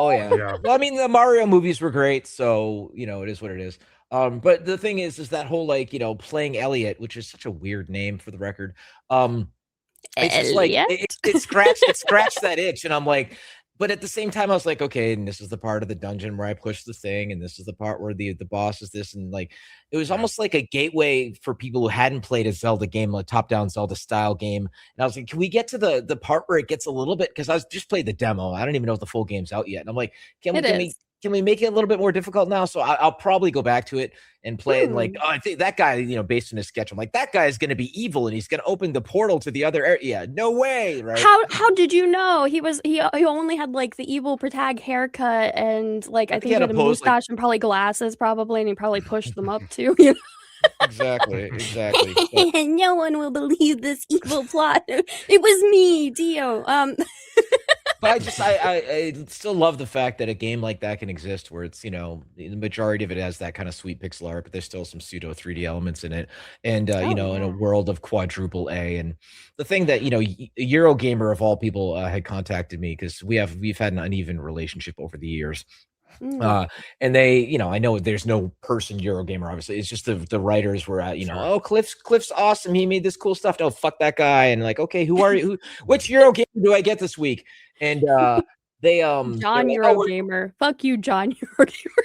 Oh yeah. Well, I mean, the Mario movies were great, so it is what it is. But the thing is that whole like playing Elliot, which is such a weird name for the record. It's just like it scratched that itch, and I'm like. But at the same time, I was like, okay, and this is the part of the dungeon where I push the thing, and this is the part where the boss is this, and like it was almost like a gateway for people who hadn't played a Zelda game, a top-down Zelda style game. And I was like, can we get to the part where it gets a little bit? Because I was just played the demo. I don't even know if the full game's out yet. And I'm like, can we make it a little bit more difficult now? So I'll probably go back to it and play it. And like, I think that guy, based on his sketch, I'm like, that guy is going to be evil and he's going to open the portal to the other area. Yeah, no way, right? How did you know he only had like the evil protag haircut and like I think he had a mustache and probably glasses probably, and he probably pushed them up too. Exactly. No one will believe this evil plot. It was me, Dio. But I still love the fact that a game like that can exist where it's, the majority of it has that kind of sweet pixel art, but there's still some pseudo 3D elements in it. And, in a world of quadruple A. And the thing that, Eurogamer of all people had contacted me because we've had an uneven relationship over the years. And they, I know there's no person Eurogamer, obviously. It's just the writers were at, oh, Cliff's awesome. He made this cool stuff. Oh, fuck that guy. And like, okay, who are you? Which Eurogamer do I get this week? And They John like, Eurogamer. Fuck you, John Eurogamer.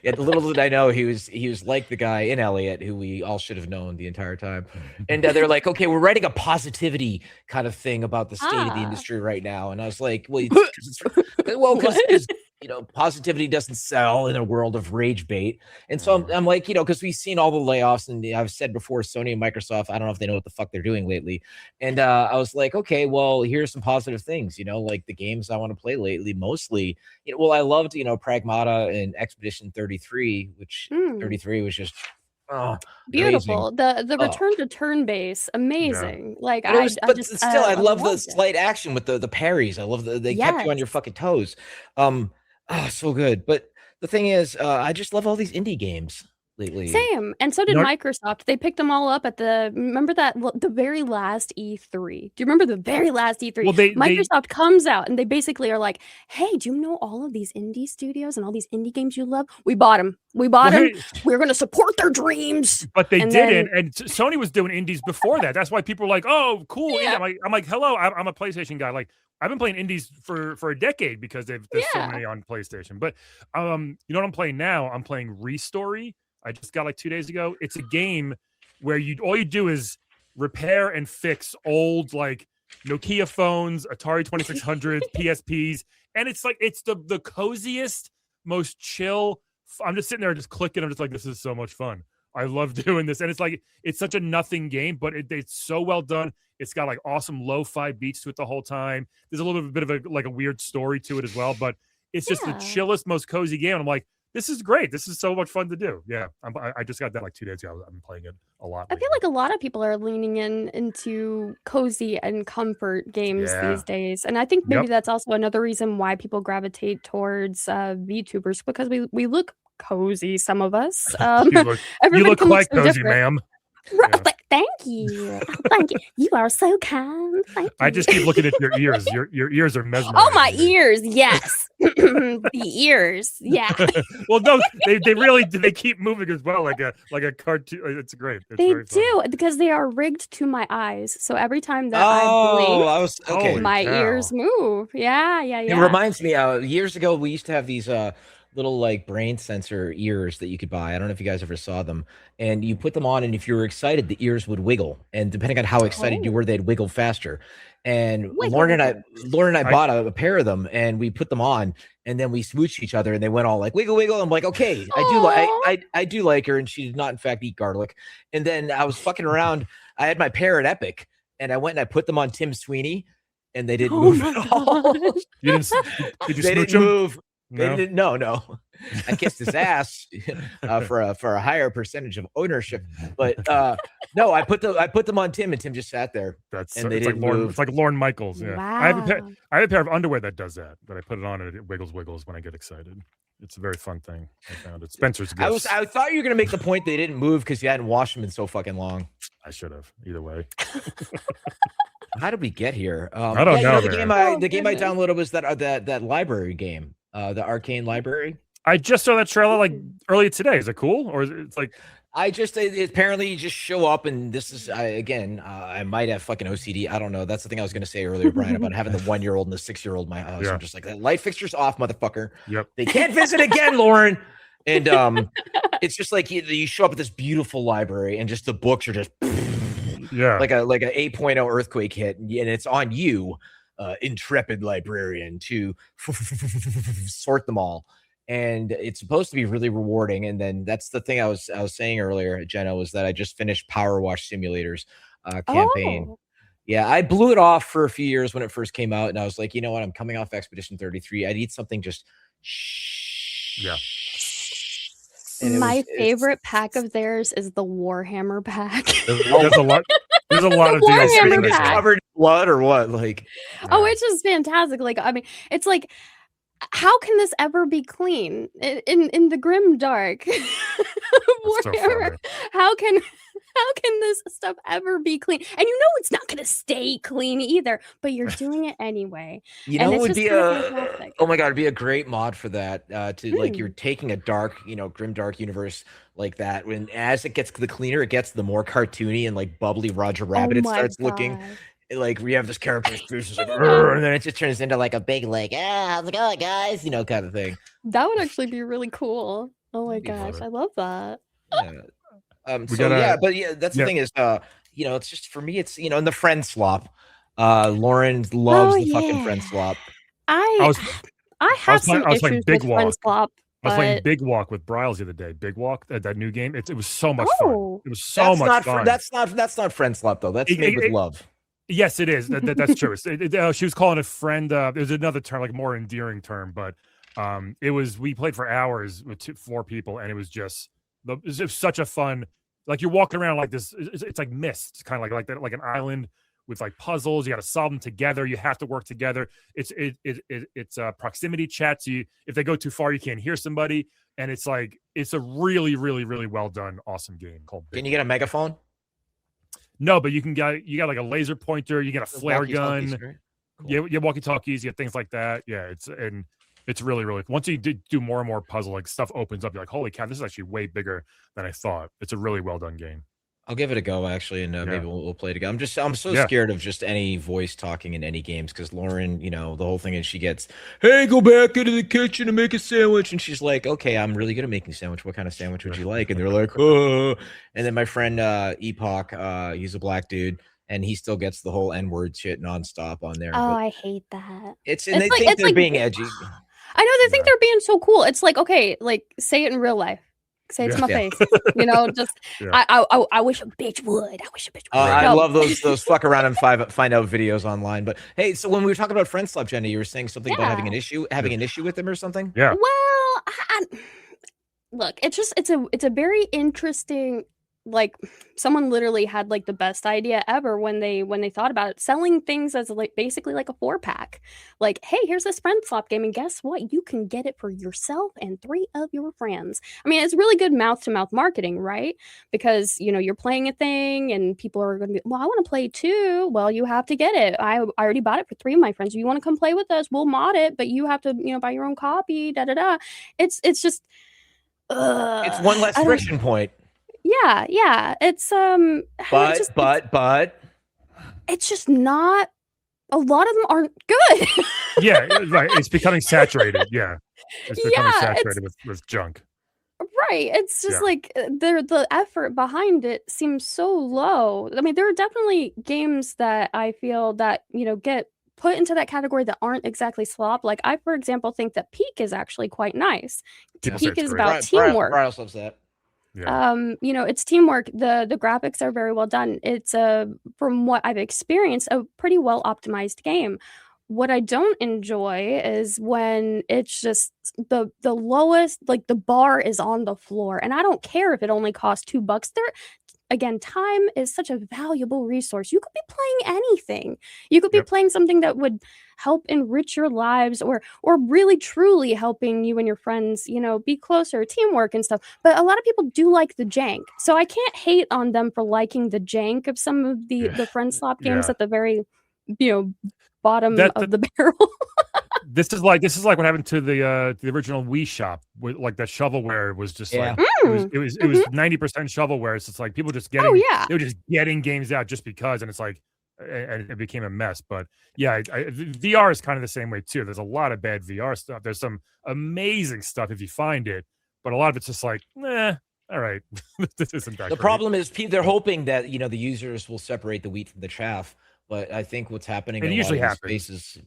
Yeah, little did I know he was like the guy in Elliot who we all should have known the entire time. And they're like, okay, we're writing a positivity kind of thing about the state of the industry right now. And I was like, well, because positivity doesn't sell in a world of rage bait. And so I'm like, because we've seen all the layoffs, and I've said before, Sony and Microsoft, I don't know if they know what the fuck they're doing lately. And I was like, okay, well, here's some positive things, like the games I want to play lately, mostly, I loved, Pragmata and Expedition 33, which 33 was just beautiful. Amazing. The return to turn base, amazing. Like I love the slight action with the parries. I love they kept you on your fucking toes. So good. But the thing is, I just love all these indie games lately. Same. And so did Microsoft. They picked them all up at the very last E3. Do you remember the very last E3? Well, Microsoft comes out and they basically are like, hey, do you know all of these indie studios and all these indie games you love? We bought them. We're going to support their dreams. But they didn't. And Sony was doing indies before that. That's why people were like, oh, cool. Yeah. I'm like, hello, I'm a PlayStation guy. Like, I've been playing indies for a decade because there's so many on PlayStation. But you know what I'm playing now? I'm playing Restory. I just got like 2 days ago. It's a game where all you do is repair and fix old like Nokia phones, Atari 2600s, PSPs, and it's like it's the coziest, most chill. I'm just sitting there just clicking. I'm just like, this is so much fun. I love doing this, and it's such a nothing game, but it's so well done. It's got like awesome lo-fi beats to it the whole time. There's a little bit of a weird story to it as well, but it's just the chillest, most cozy game. And I'm like, this is great. This is so much fun to do. Yeah, I just got that like 2 days ago. I've been playing it a lot. I feel like a lot of people are leaning into cozy and comfort games these days, and I think maybe that's also another reason why people gravitate towards VTubers, because we look cozy. Some of us. You look quite cozy, ma'am. Right. Yeah. Thank you. Thank you. You are so kind. Thank you. I just keep looking at your ears. Your ears are mesmerizing. Oh, my ears. Yes. The ears. Yeah. Well, no, they keep moving as well, like a cartoon. It's great. It's they do, because they are rigged to my eyes. So every time that I blink, my ears move. Yeah. It reminds me, years ago, we used to have these little like brain sensor ears that you could buy. I don't know if you guys ever saw them, and you put them on, and if you were excited, the ears would wiggle, and depending on how excited you were, they'd wiggle faster. And Lauren and I bought a pair of them, and we put them on, and then we smooched each other, and they went all like wiggle wiggle. I'm like, okay, I do like her, and she did not in fact eat garlic. And then I was fucking around. I had my pair at Epic, and I went and I put them on Tim Sweeney, and they didn't move at all. Did you they didn't move. No. I kissed his ass for a higher percentage of ownership, but no, I put them on Tim, and Tim just sat there. It's like Lorne Michaels. Yeah, wow. I have a pair of underwear that does that. But I put it on and it wiggles when I get excited. It's a very fun thing. I found it. Spencer's Gifts. I thought you were gonna make the point they didn't move because you hadn't washed them in so fucking long. I should have. Either way. How did we get here? I don't know. The game I downloaded was that library game. The Arcane Library. I just saw that trailer like earlier today. Is it cool, or is it like? Apparently you just show up, and this is I might have fucking OCD. I don't know. That's the thing I was going to say earlier, Brian, about having the 1-year-old and the 6-year-old in my house. I'm just like, light fixtures off, motherfucker. Yep. They can't visit again, Lauren. And it's just like you show up at this beautiful library, and just the books are just like a 8.0 earthquake hit, and it's on you. Intrepid librarian to sort them all, and it's supposed to be really rewarding. And then that's the thing I was saying earlier, Jenna, was that I just finished Power Wash Simulators campaign. Yeah, I blew it off for a few years when it first came out, and I was like, you know what, I'm coming off Expedition 33. I need something just My favorite pack of theirs is the Warhammer pack. There's a lot. There's a lot of DLC covered in blood or what? Like, it's just fantastic. Like, I mean, it's like, how can this ever be clean in the grim dark? Warhammer, so how can this stuff ever be clean? And it's not going to stay clean either, but you're doing it anyway. It would be oh my god, it'd be a great mod for that. Like, you're taking a dark, grim dark universe like that. When as it gets the cleaner it gets, the more cartoony and like bubbly Roger Rabbit it starts looking. like we have this character who's like, and then it just turns into like a big like, how's it going, guys? You know, kind of thing. That would actually be really cool. Oh my gosh, I love that. Yeah. But yeah, that's the thing is, you know, it's just for me, it's, you know, in the friend swap. Lauren loves the fucking friend swap. I have some issues with friend swap. I was playing Big Walk with Bryles the other day. Big Walk, that new game. It was so much fun. It was so much fun. That's not friend swap though. That's made with love. Yes, it is. That's true. She was calling it friend. There's another term, like more endearing term, but we played for hours with 4 people, and it was just such a fun. Like you're walking around like this. It's like Myst, kind of like that, like an island with like puzzles. You got to solve them together. You have to work together. It's proximity chat. So if they go too far, you can't hear somebody. And it's like, it's a really, really, really well done, awesome game called Big Can you get a megaphone? No, but you got like a laser pointer. You get a flare gun. Cool. Yeah, walkie-talkies. You get things like that. Yeah, it's really, really, once you do more and more puzzle, like stuff opens up. You're like, holy cow, this is actually way bigger than I thought. It's a really well done game. I'll give it a go actually, and maybe we'll play it again. I'm so scared of just any voice talking in any games because Lauren, you know, the whole thing is she gets, hey, go back into the kitchen and make a sandwich, and she's like, okay, I'm really good at making a sandwich. What kind of sandwich would you like? And they're like, oh. And then my friend Epoch, he's a black dude, and he still gets the whole N-word shit nonstop on there. Oh, I hate that. They think they're being edgy. I know they think they're being so cool. It's like, okay, like say it in real life. Say it to my face, you know. Just I wish a bitch would. I wish a bitch would. I love those fuck around and find out videos online. But hey, so when we were talking about friend swap, Jenny, you were saying something about having an issue with them or something. Yeah. Well, look, it's a very interesting. Like someone literally had like the best idea ever when they thought about it, selling things as like basically like a 4-pack. Like, hey, here's this friend swap game, and guess what? You can get it for yourself and 3 of your friends. I mean, it's really good mouth-to-mouth marketing, right? Because you know you're playing a thing, and people are going to be, well, I want to play too. Well, you have to get it. I already bought it for 3 of my friends. If you want to come play with us, we'll mod it, but you have to, you know, buy your own copy. Da da da. It's just. It's one less friction point. Yeah. It's but it's just not. A lot of them aren't good. Yeah, right. It's becoming saturated. Yeah, it's becoming saturated with junk. Right. It's just like the effort behind it seems so low. I mean, there are definitely games that I feel that, you know, get put into that category that aren't exactly slop. Like I, for example, think that Peak is actually quite nice. Peak is about teamwork. Bryles loves that. Yeah. You know, it's teamwork. The graphics are very well done. It's from what I've experienced, a pretty well optimized game. What I don't enjoy is when it's just the lowest, like the bar is on the floor, and I don't care if it only costs $2. Again, time is such a valuable resource. You could be playing anything. You could be playing something that would help enrich your lives or really truly helping you and your friends, you know, be closer, teamwork and stuff. But a lot of people do like the jank. So I can't hate on them for liking the jank of some of the friend slop games at the very, you know, bottom of the barrel. This is like what happened to the original Wii Shop with like that shovelware was just like it was 90% shovelware. So it's like people just getting they were just getting games out just because, and it's like and it became a mess. But yeah, VR is kind of the same way too. There's a lot of bad VR stuff. There's some amazing stuff if you find it, but a lot of it's just like, all right, this isn't that. The problem is they're hoping that, you know, the users will separate the wheat from the chaff. But I think what's happening in a lot of these spaces,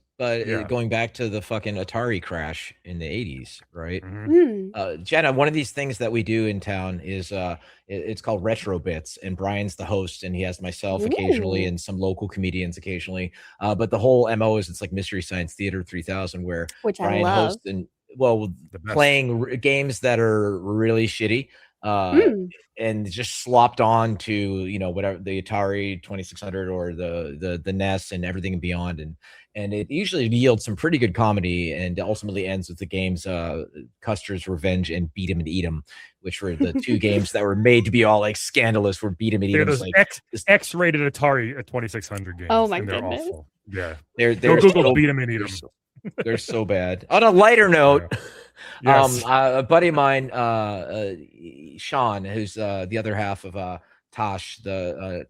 going back to the fucking Atari crash in the 80s, right? Jenna, one of these things that we do in town is it's called Retro Bits, and Brian's the host, and he has myself occasionally and some local comedians occasionally. But the whole MO is it's like Mystery Science Theater 3000, where Brian hosts and playing games that are really shitty. And just slopped on to, you know, whatever the Atari 2600 or the NES and everything and beyond, and it usually yields some pretty good comedy, and ultimately ends with the games Custer's Revenge and Beat 'em and Eat 'em, which were the 2 games that were made to be all like scandalous. Were Beat 'em and Eat 'em, those like X-rated Atari 2600 games. Oh my goodness! Awful. Yeah, they're Google Beat 'em and Eat 'em. They're so bad. On a lighter note. A buddy of mine, Sean, who's the other half of Tosh, the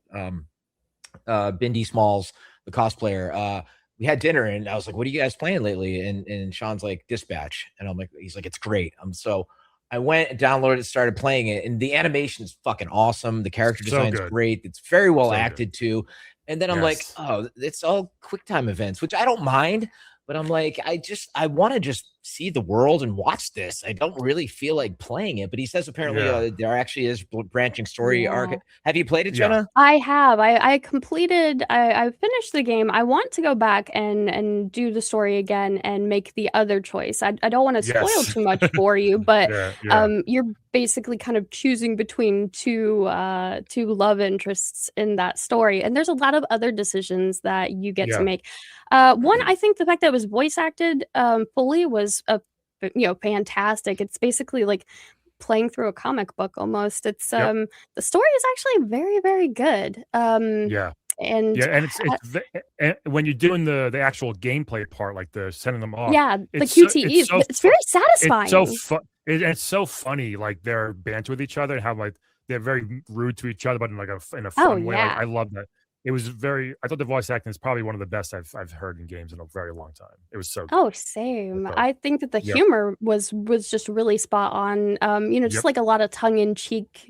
Bindi Smalls, the cosplayer, we had dinner and I was like, what are you guys playing lately? And Sean's like, Dispatch. And I'm like, he's like, it's great. So I went and downloaded it, started playing it, and the animation is fucking awesome. The character design is great. It's very well acted too. And then I'm like, oh, it's all QuickTime events, which I don't mind. But I'm like, I want to just see the world and watch this. I don't really feel like playing it. But he says apparently there actually is branching story arc. Have you played it, Jenna? I have. I completed. I finished the game. I want to go back and do the story again and make the other choice. I don't want to spoil too much for you, but you're basically kind of choosing between two love interests in that story, and there's a lot of other decisions that you get to make. One, I think the fact that it was voice acted fully was fantastic. It's basically like playing through a comic book almost. It's the story is actually very, very good. And it's when you're doing the actual gameplay part, like the sending them off. The QTEs, it's very satisfying. It's so fun. It's so funny, like their banter with each other and how like they're very rude to each other, but in like a fun way. Like, I love that. It was I thought the voice acting is probably one of the best I've heard in games in a very long time. It was so good. Oh, same. I think that the humor was just really spot on. Just like a lot of tongue-in-cheek,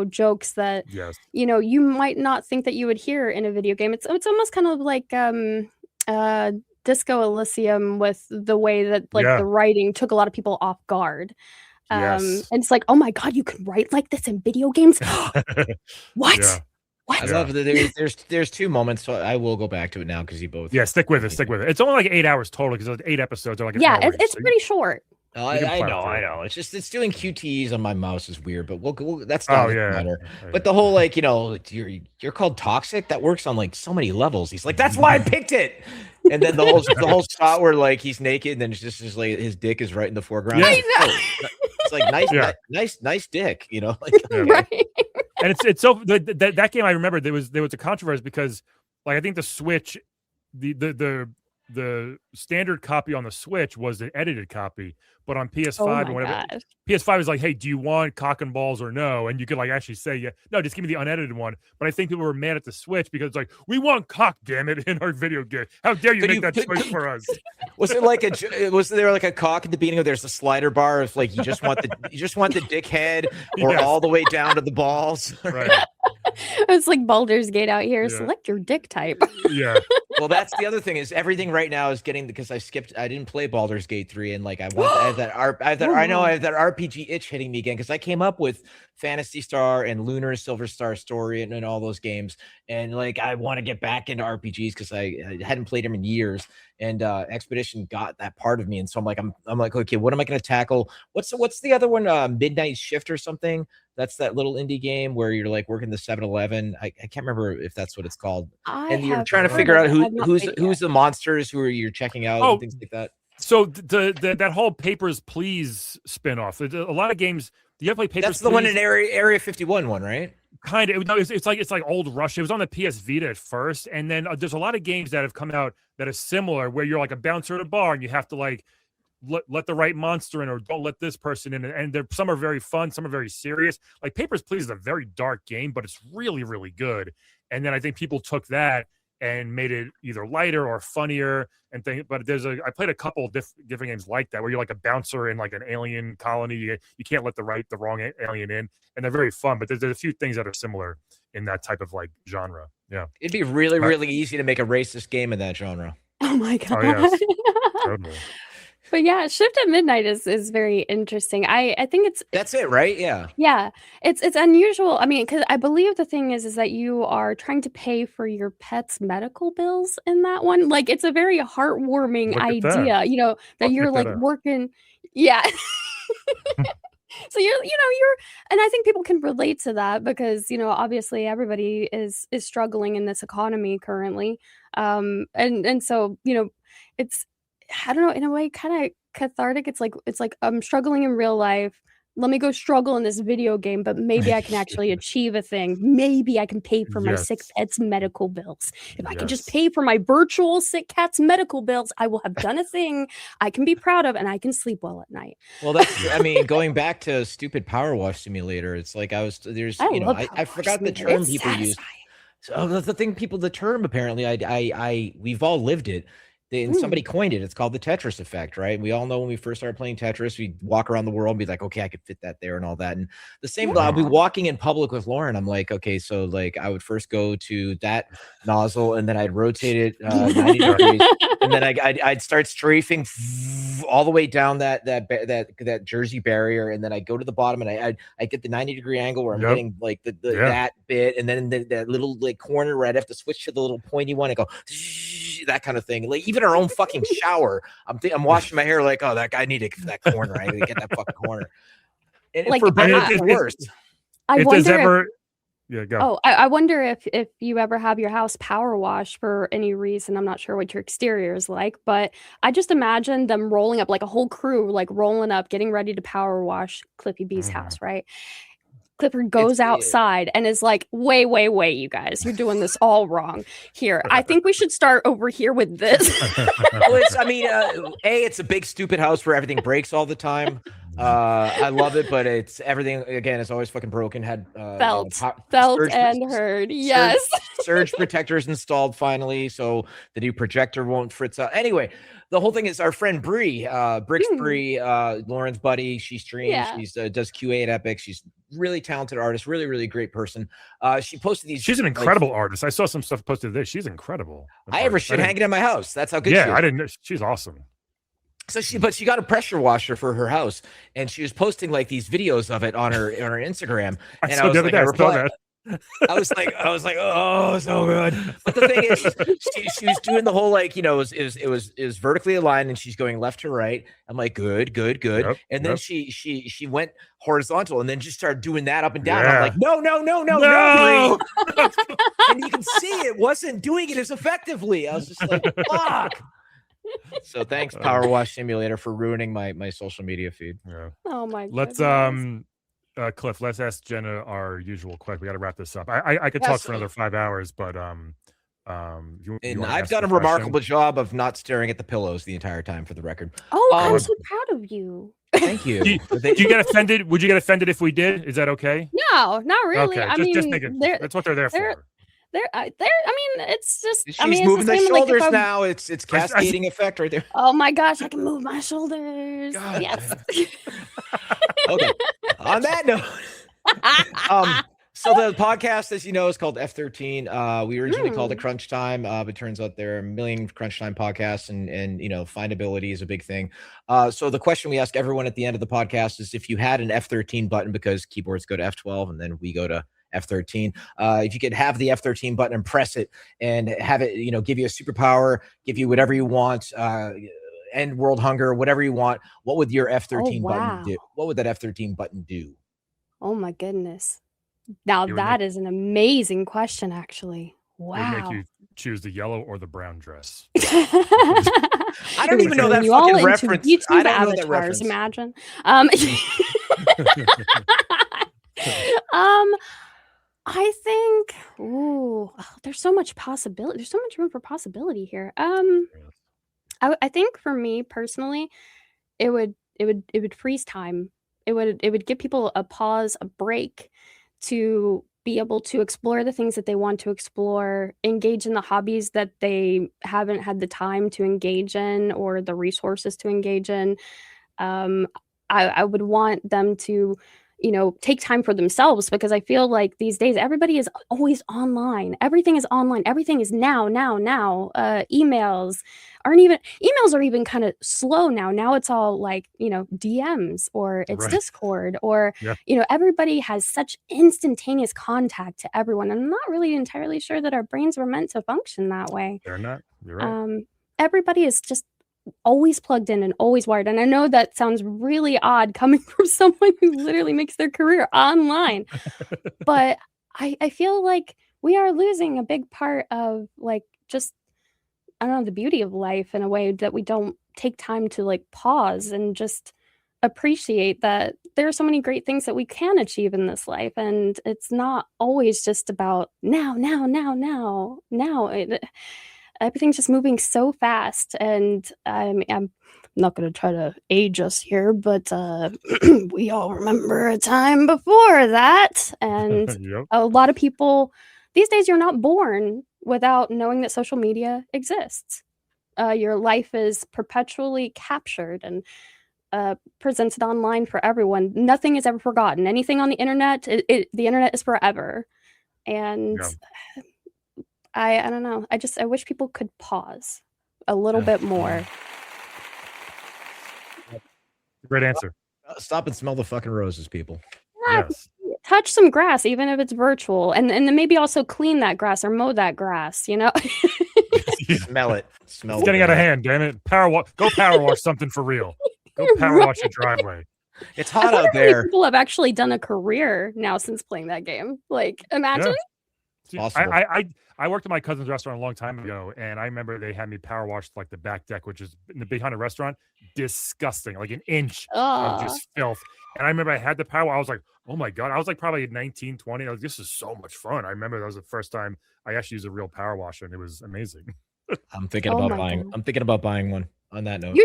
jokes that you might not think that you would hear in a video game. It's almost kind of like Disco Elysium with the way that the writing took a lot of people off guard. And it's like, oh my god, you can write like this in video games? What? What? I love that there's two moments, so I will go back to it now because you both. Stick with it. It's only like 8 hours total because 8 episodes are like it's pretty short. Oh, I know. It's doing QTEs on my mouse is weird, but we'll that's not matter. But the whole you're called toxic, that works on like so many levels. He's like, that's why I picked it. And then the whole shot where like he's naked and then it's just like his dick is right in the foreground. I know. It's like nice dick, Right. And it's so that game I remember there was a controversy because like I think the Switch, the standard copy on the Switch was an edited copy, but on PS5 or whatever, PS5 is like, hey, do you want cock and balls or no? And you could like actually say, no, just give me the unedited one. But I think people were mad at the Switch because it's like, we want cock, damn it, in our video game. How dare you make that choice for us? Was there like a cock at the beginning of there's a slider bar of like you just want the dick head or all the way down to the balls? Right. It's like Baldur's Gate out here. Select your dick type. Well, that's the other thing is everything right now is getting because I didn't play Baldur's Gate 3 and like I have that RPG itch hitting me again because I came up with Phantasy Star and Lunar Silver Star Story and all those games and like I want to get back into RPGs because I hadn't played them in years and Expedition got that part of me and so I'm like okay, what am I going to tackle? What's the other one? Midnight Shift or something? That's that little indie game where you're like working the 7-Eleven. I can't remember if that's what it's called. And you're trying to figure out who's the monsters who you're checking out and things like that. So that whole Papers, Please spinoff. A lot of games. You have to play Papers. That's the one in Area 51 one, right? Kind of. It's like old Russia. It was on the PS Vita at first, and then there's a lot of games that have come out that are similar, where you're like a bouncer at a bar and you have to like let the right monster in or don't let this person in. And some are very fun, some are very serious. Like Papers, Please is a very dark game, but it's really, really good. And then I think people took that and made it either lighter or funnier and but I played a couple different games like that where you're like a bouncer in like an alien colony. You can't let the wrong alien in, and they're very fun, but there's a few things that are similar in that type of like genre. It'd be really, really easy to make a racist game in that genre. Oh my god. Yes. Totally. But yeah, Shift at Midnight is very interesting. I think that's it, right? Yeah. It's unusual. I mean, because I believe the thing is that you are trying to pay for your pet's medical bills in that one. Like it's a very heartwarming idea, that you're like working. Yeah. So you're and I think people can relate to that because obviously everybody is struggling in this economy currently, and so it's, I don't know, in a way kind of cathartic. It's like I'm struggling in real life. Let me go struggle in this video game, but maybe I can actually achieve a thing. Maybe I can pay for my sick pet's medical bills. If I can just pay for my virtual sick cat's medical bills, I will have done a thing I can be proud of and I can sleep well at night. Well, that's, I mean, going back to stupid Power Wash Simulator, it's like I forgot the term people use. So that's the thing. The term apparently, we've all lived it. And somebody coined it. It's called the Tetris effect, right? We all know when we first started playing Tetris, we'd walk around the world and be like, okay, I could fit that there and all that. And the same, I'll be walking in public with Lauren. I'm like, okay, so like I would first go to that nozzle and then I'd rotate it 90 degrees. And then I'd start strafing all the way down that Jersey barrier. And then I go to the bottom and I get the 90-degree angle where I'm getting like that bit. And then that little like corner where I'd have to switch to the little pointy one and go that kind of thing. Like even our own fucking shower, I'm washing my hair like, oh, that guy needed that corner. I need to get that fucking corner. And like, for better or worse. I wonder go. Oh, I wonder if you ever have your house power washed for any reason. I'm not sure what your exterior is like, but I just imagine them rolling up, like a whole crew, like rolling up, getting ready to power wash Clippy B's house, right? Clipper goes outside and is like, wait, you guys, you're doing this all wrong here. I think we should start over here with this. Well, it's a big stupid house where everything breaks all the time. I love it, but it's everything again. It's always fucking broken. Had felt and heard. Yes, surge protectors installed finally, so the new projector won't fritz out. Anyway, the whole thing is our friend Bree, Bricks Bree, Lauren's buddy. She streams. Yeah. She's does QA at Epic. She's really talented artist, really great person. She posted these. She's an incredible artist. I saw some stuff posted there. She's incredible. I have her shit hanging in my house. That's how good she is. I didn't know. She's awesome. So she got a pressure washer for her house, and she was posting like these videos of it on her Instagram. And I was like, oh, so good. But the thing is, she was doing the whole like, it was vertically aligned, and she's going left to right. I'm like, good. Yep, and then she went horizontal, and then just started doing that up and down. I'm like, no. And you can see it wasn't doing it as effectively. I was just like, fuck. So thanks, Power Wash Simulator, for ruining my social media feed. Yeah. Oh my. Let's Cliff, let's ask Genna our usual question. We got to wrap this up. I could talk for another 5 hours, but I've done a remarkable job of not staring at the pillows the entire time, for the record. Oh, I'm so proud of you. Thank you. Do you get offended? Would you get offended if we did? Is that okay? No, not really. Okay, just make it. That's what they're there for. I mean, it's just. She's moving the shoulders now. It's cascading effect right there. Oh my gosh, I can move my shoulders. God. Yes. Okay. On that note, so the podcast, as you know, is called F13. We originally called it Crunch Time, but it turns out there are a million Crunch Time podcasts, and findability is a big thing. So the question we ask everyone at the end of the podcast is if you had an F13 button, because keyboards go to F12 and then we go to F13. If you could have the F13 button and press it and have it, give you a superpower, give you whatever you want, end world hunger, whatever you want, what would your F13 button do? What would that F13 button do? Oh my goodness. Now that is an amazing question, actually. Wow. It would make you choose the yellow or the brown dress. I don't even know that fucking reference. I don't know that reference. Imagine. I think, there's so much possibility. There's so much room for possibility here. I think for me personally, it would freeze time. It would give people a pause, a break to be able to explore the things that they want to explore, engage in the hobbies that they haven't had the time to engage in or the resources to engage in. I would want them to take time for themselves, because I feel like these days everybody is always online. Everything is online. Everything is now. Emails are even kind of slow now. Now it's all like, DMs or it's Discord or, everybody has such instantaneous contact to everyone. I'm not really entirely sure that our brains were meant to function that way. They're not. You're right. Everybody is just always plugged in and always wired. And I know that sounds really odd coming from someone who literally makes their career online, but I feel like we are losing a big part of like just, I don't know, the beauty of life in a way that we don't take time to like pause and just appreciate that there are so many great things that we can achieve in this life. And it's not always just about now. Everything's just moving so fast, and I'm not going to try to age us here, but we all remember a time before that, and a lot of people these days you're not born without knowing that social media exists. Your life is perpetually captured and presented online for everyone. Nothing is ever forgotten. Anything on the internet, the internet is forever. And I don't know. I wish people could pause a little bit more. Great answer. Stop and smell the fucking roses, people. Yes. Touch some grass, even if it's virtual, and then maybe also clean that grass or mow that grass. You know. Smell it. Smell. It's getting out of hand. Damn it! Go power wash something for real. Go power wash your driveway. It's hot out there. People have actually done a career now since playing that game. Like, imagine. Yeah. I worked at my cousin's restaurant a long time ago, and I remember they had me power wash like the back deck, which is in the behind the restaurant. Disgusting, like an inch of just filth. And I remember I had the power. I was like, oh my god! I was like probably 19, 20. I was like, this is so much fun. I remember that was the first time I actually used a real power washer, and it was amazing. I'm thinking about buying. God. I'm thinking about buying one. On that note, you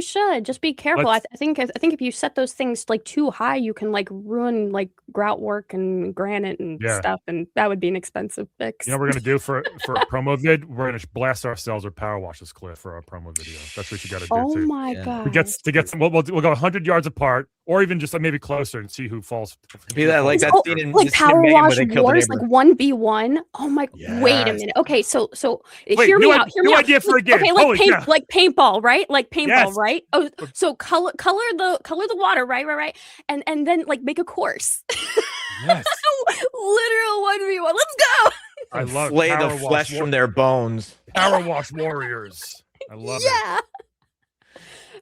should just be careful. I think if you set those things like too high, you can like ruin like grout work and granite and stuff, and that would be an expensive fix. You know what we're gonna do for a promo vid? We're gonna blast ourselves with power washes, Cliff, for our promo video. That's what you got to do. Oh my god! To get some. We'll go 100 yards apart, or even just like maybe closer, and see who falls. Be that like that scene in like Power Wash Wars, like 1v1. Oh my! Yes. Wait a minute. Okay, so hear me out. Hear me out. Idea for a game. Okay, like paintball, right? Like paintball, right? Oh, so color the water, right? And then like make a course. Yes. Literal 1v1. Let's go. I love flay the flesh from their bones. Power wash warriors. I love it. Yeah.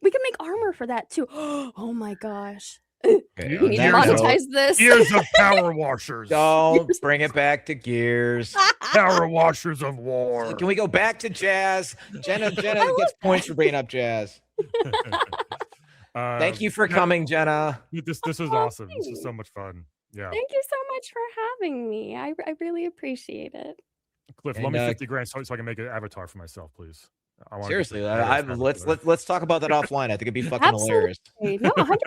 We can make armor for that too. Oh my gosh. Okay, we need to monetize this. Gears of power washers. Don't bring it back to Gears. Power washers of war. Can we go back to Jazz? Jenna gets points for bringing up Jazz. Thank you for coming, Jenna. This was awesome. This was so much fun. Yeah. Thank you so much for having me. I really appreciate it. Cliff, loan me $50,000 so I can make an avatar for myself, please. Seriously, let's talk about that offline. I think it'd be fucking hilarious. No, 100%.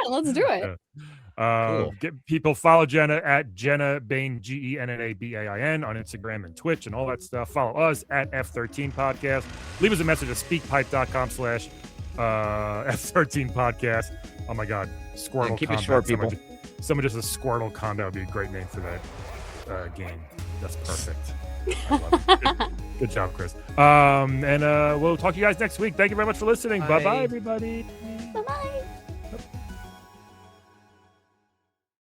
Let's do it. Cool. Get people follow Jenna at Genna Bain, Genna Bain on Instagram and Twitch and all that stuff. Follow us at F13 Podcast. Leave us a message at speakpipe.com/F13 Podcast. Oh my God, Squirtle. Keep it short, people. Someone just a Squirtle Con. That would be a great name for that game. That's perfect. Good job, Chris. And we'll talk to you guys next week. Thank you very much for listening. Bye-bye, everybody.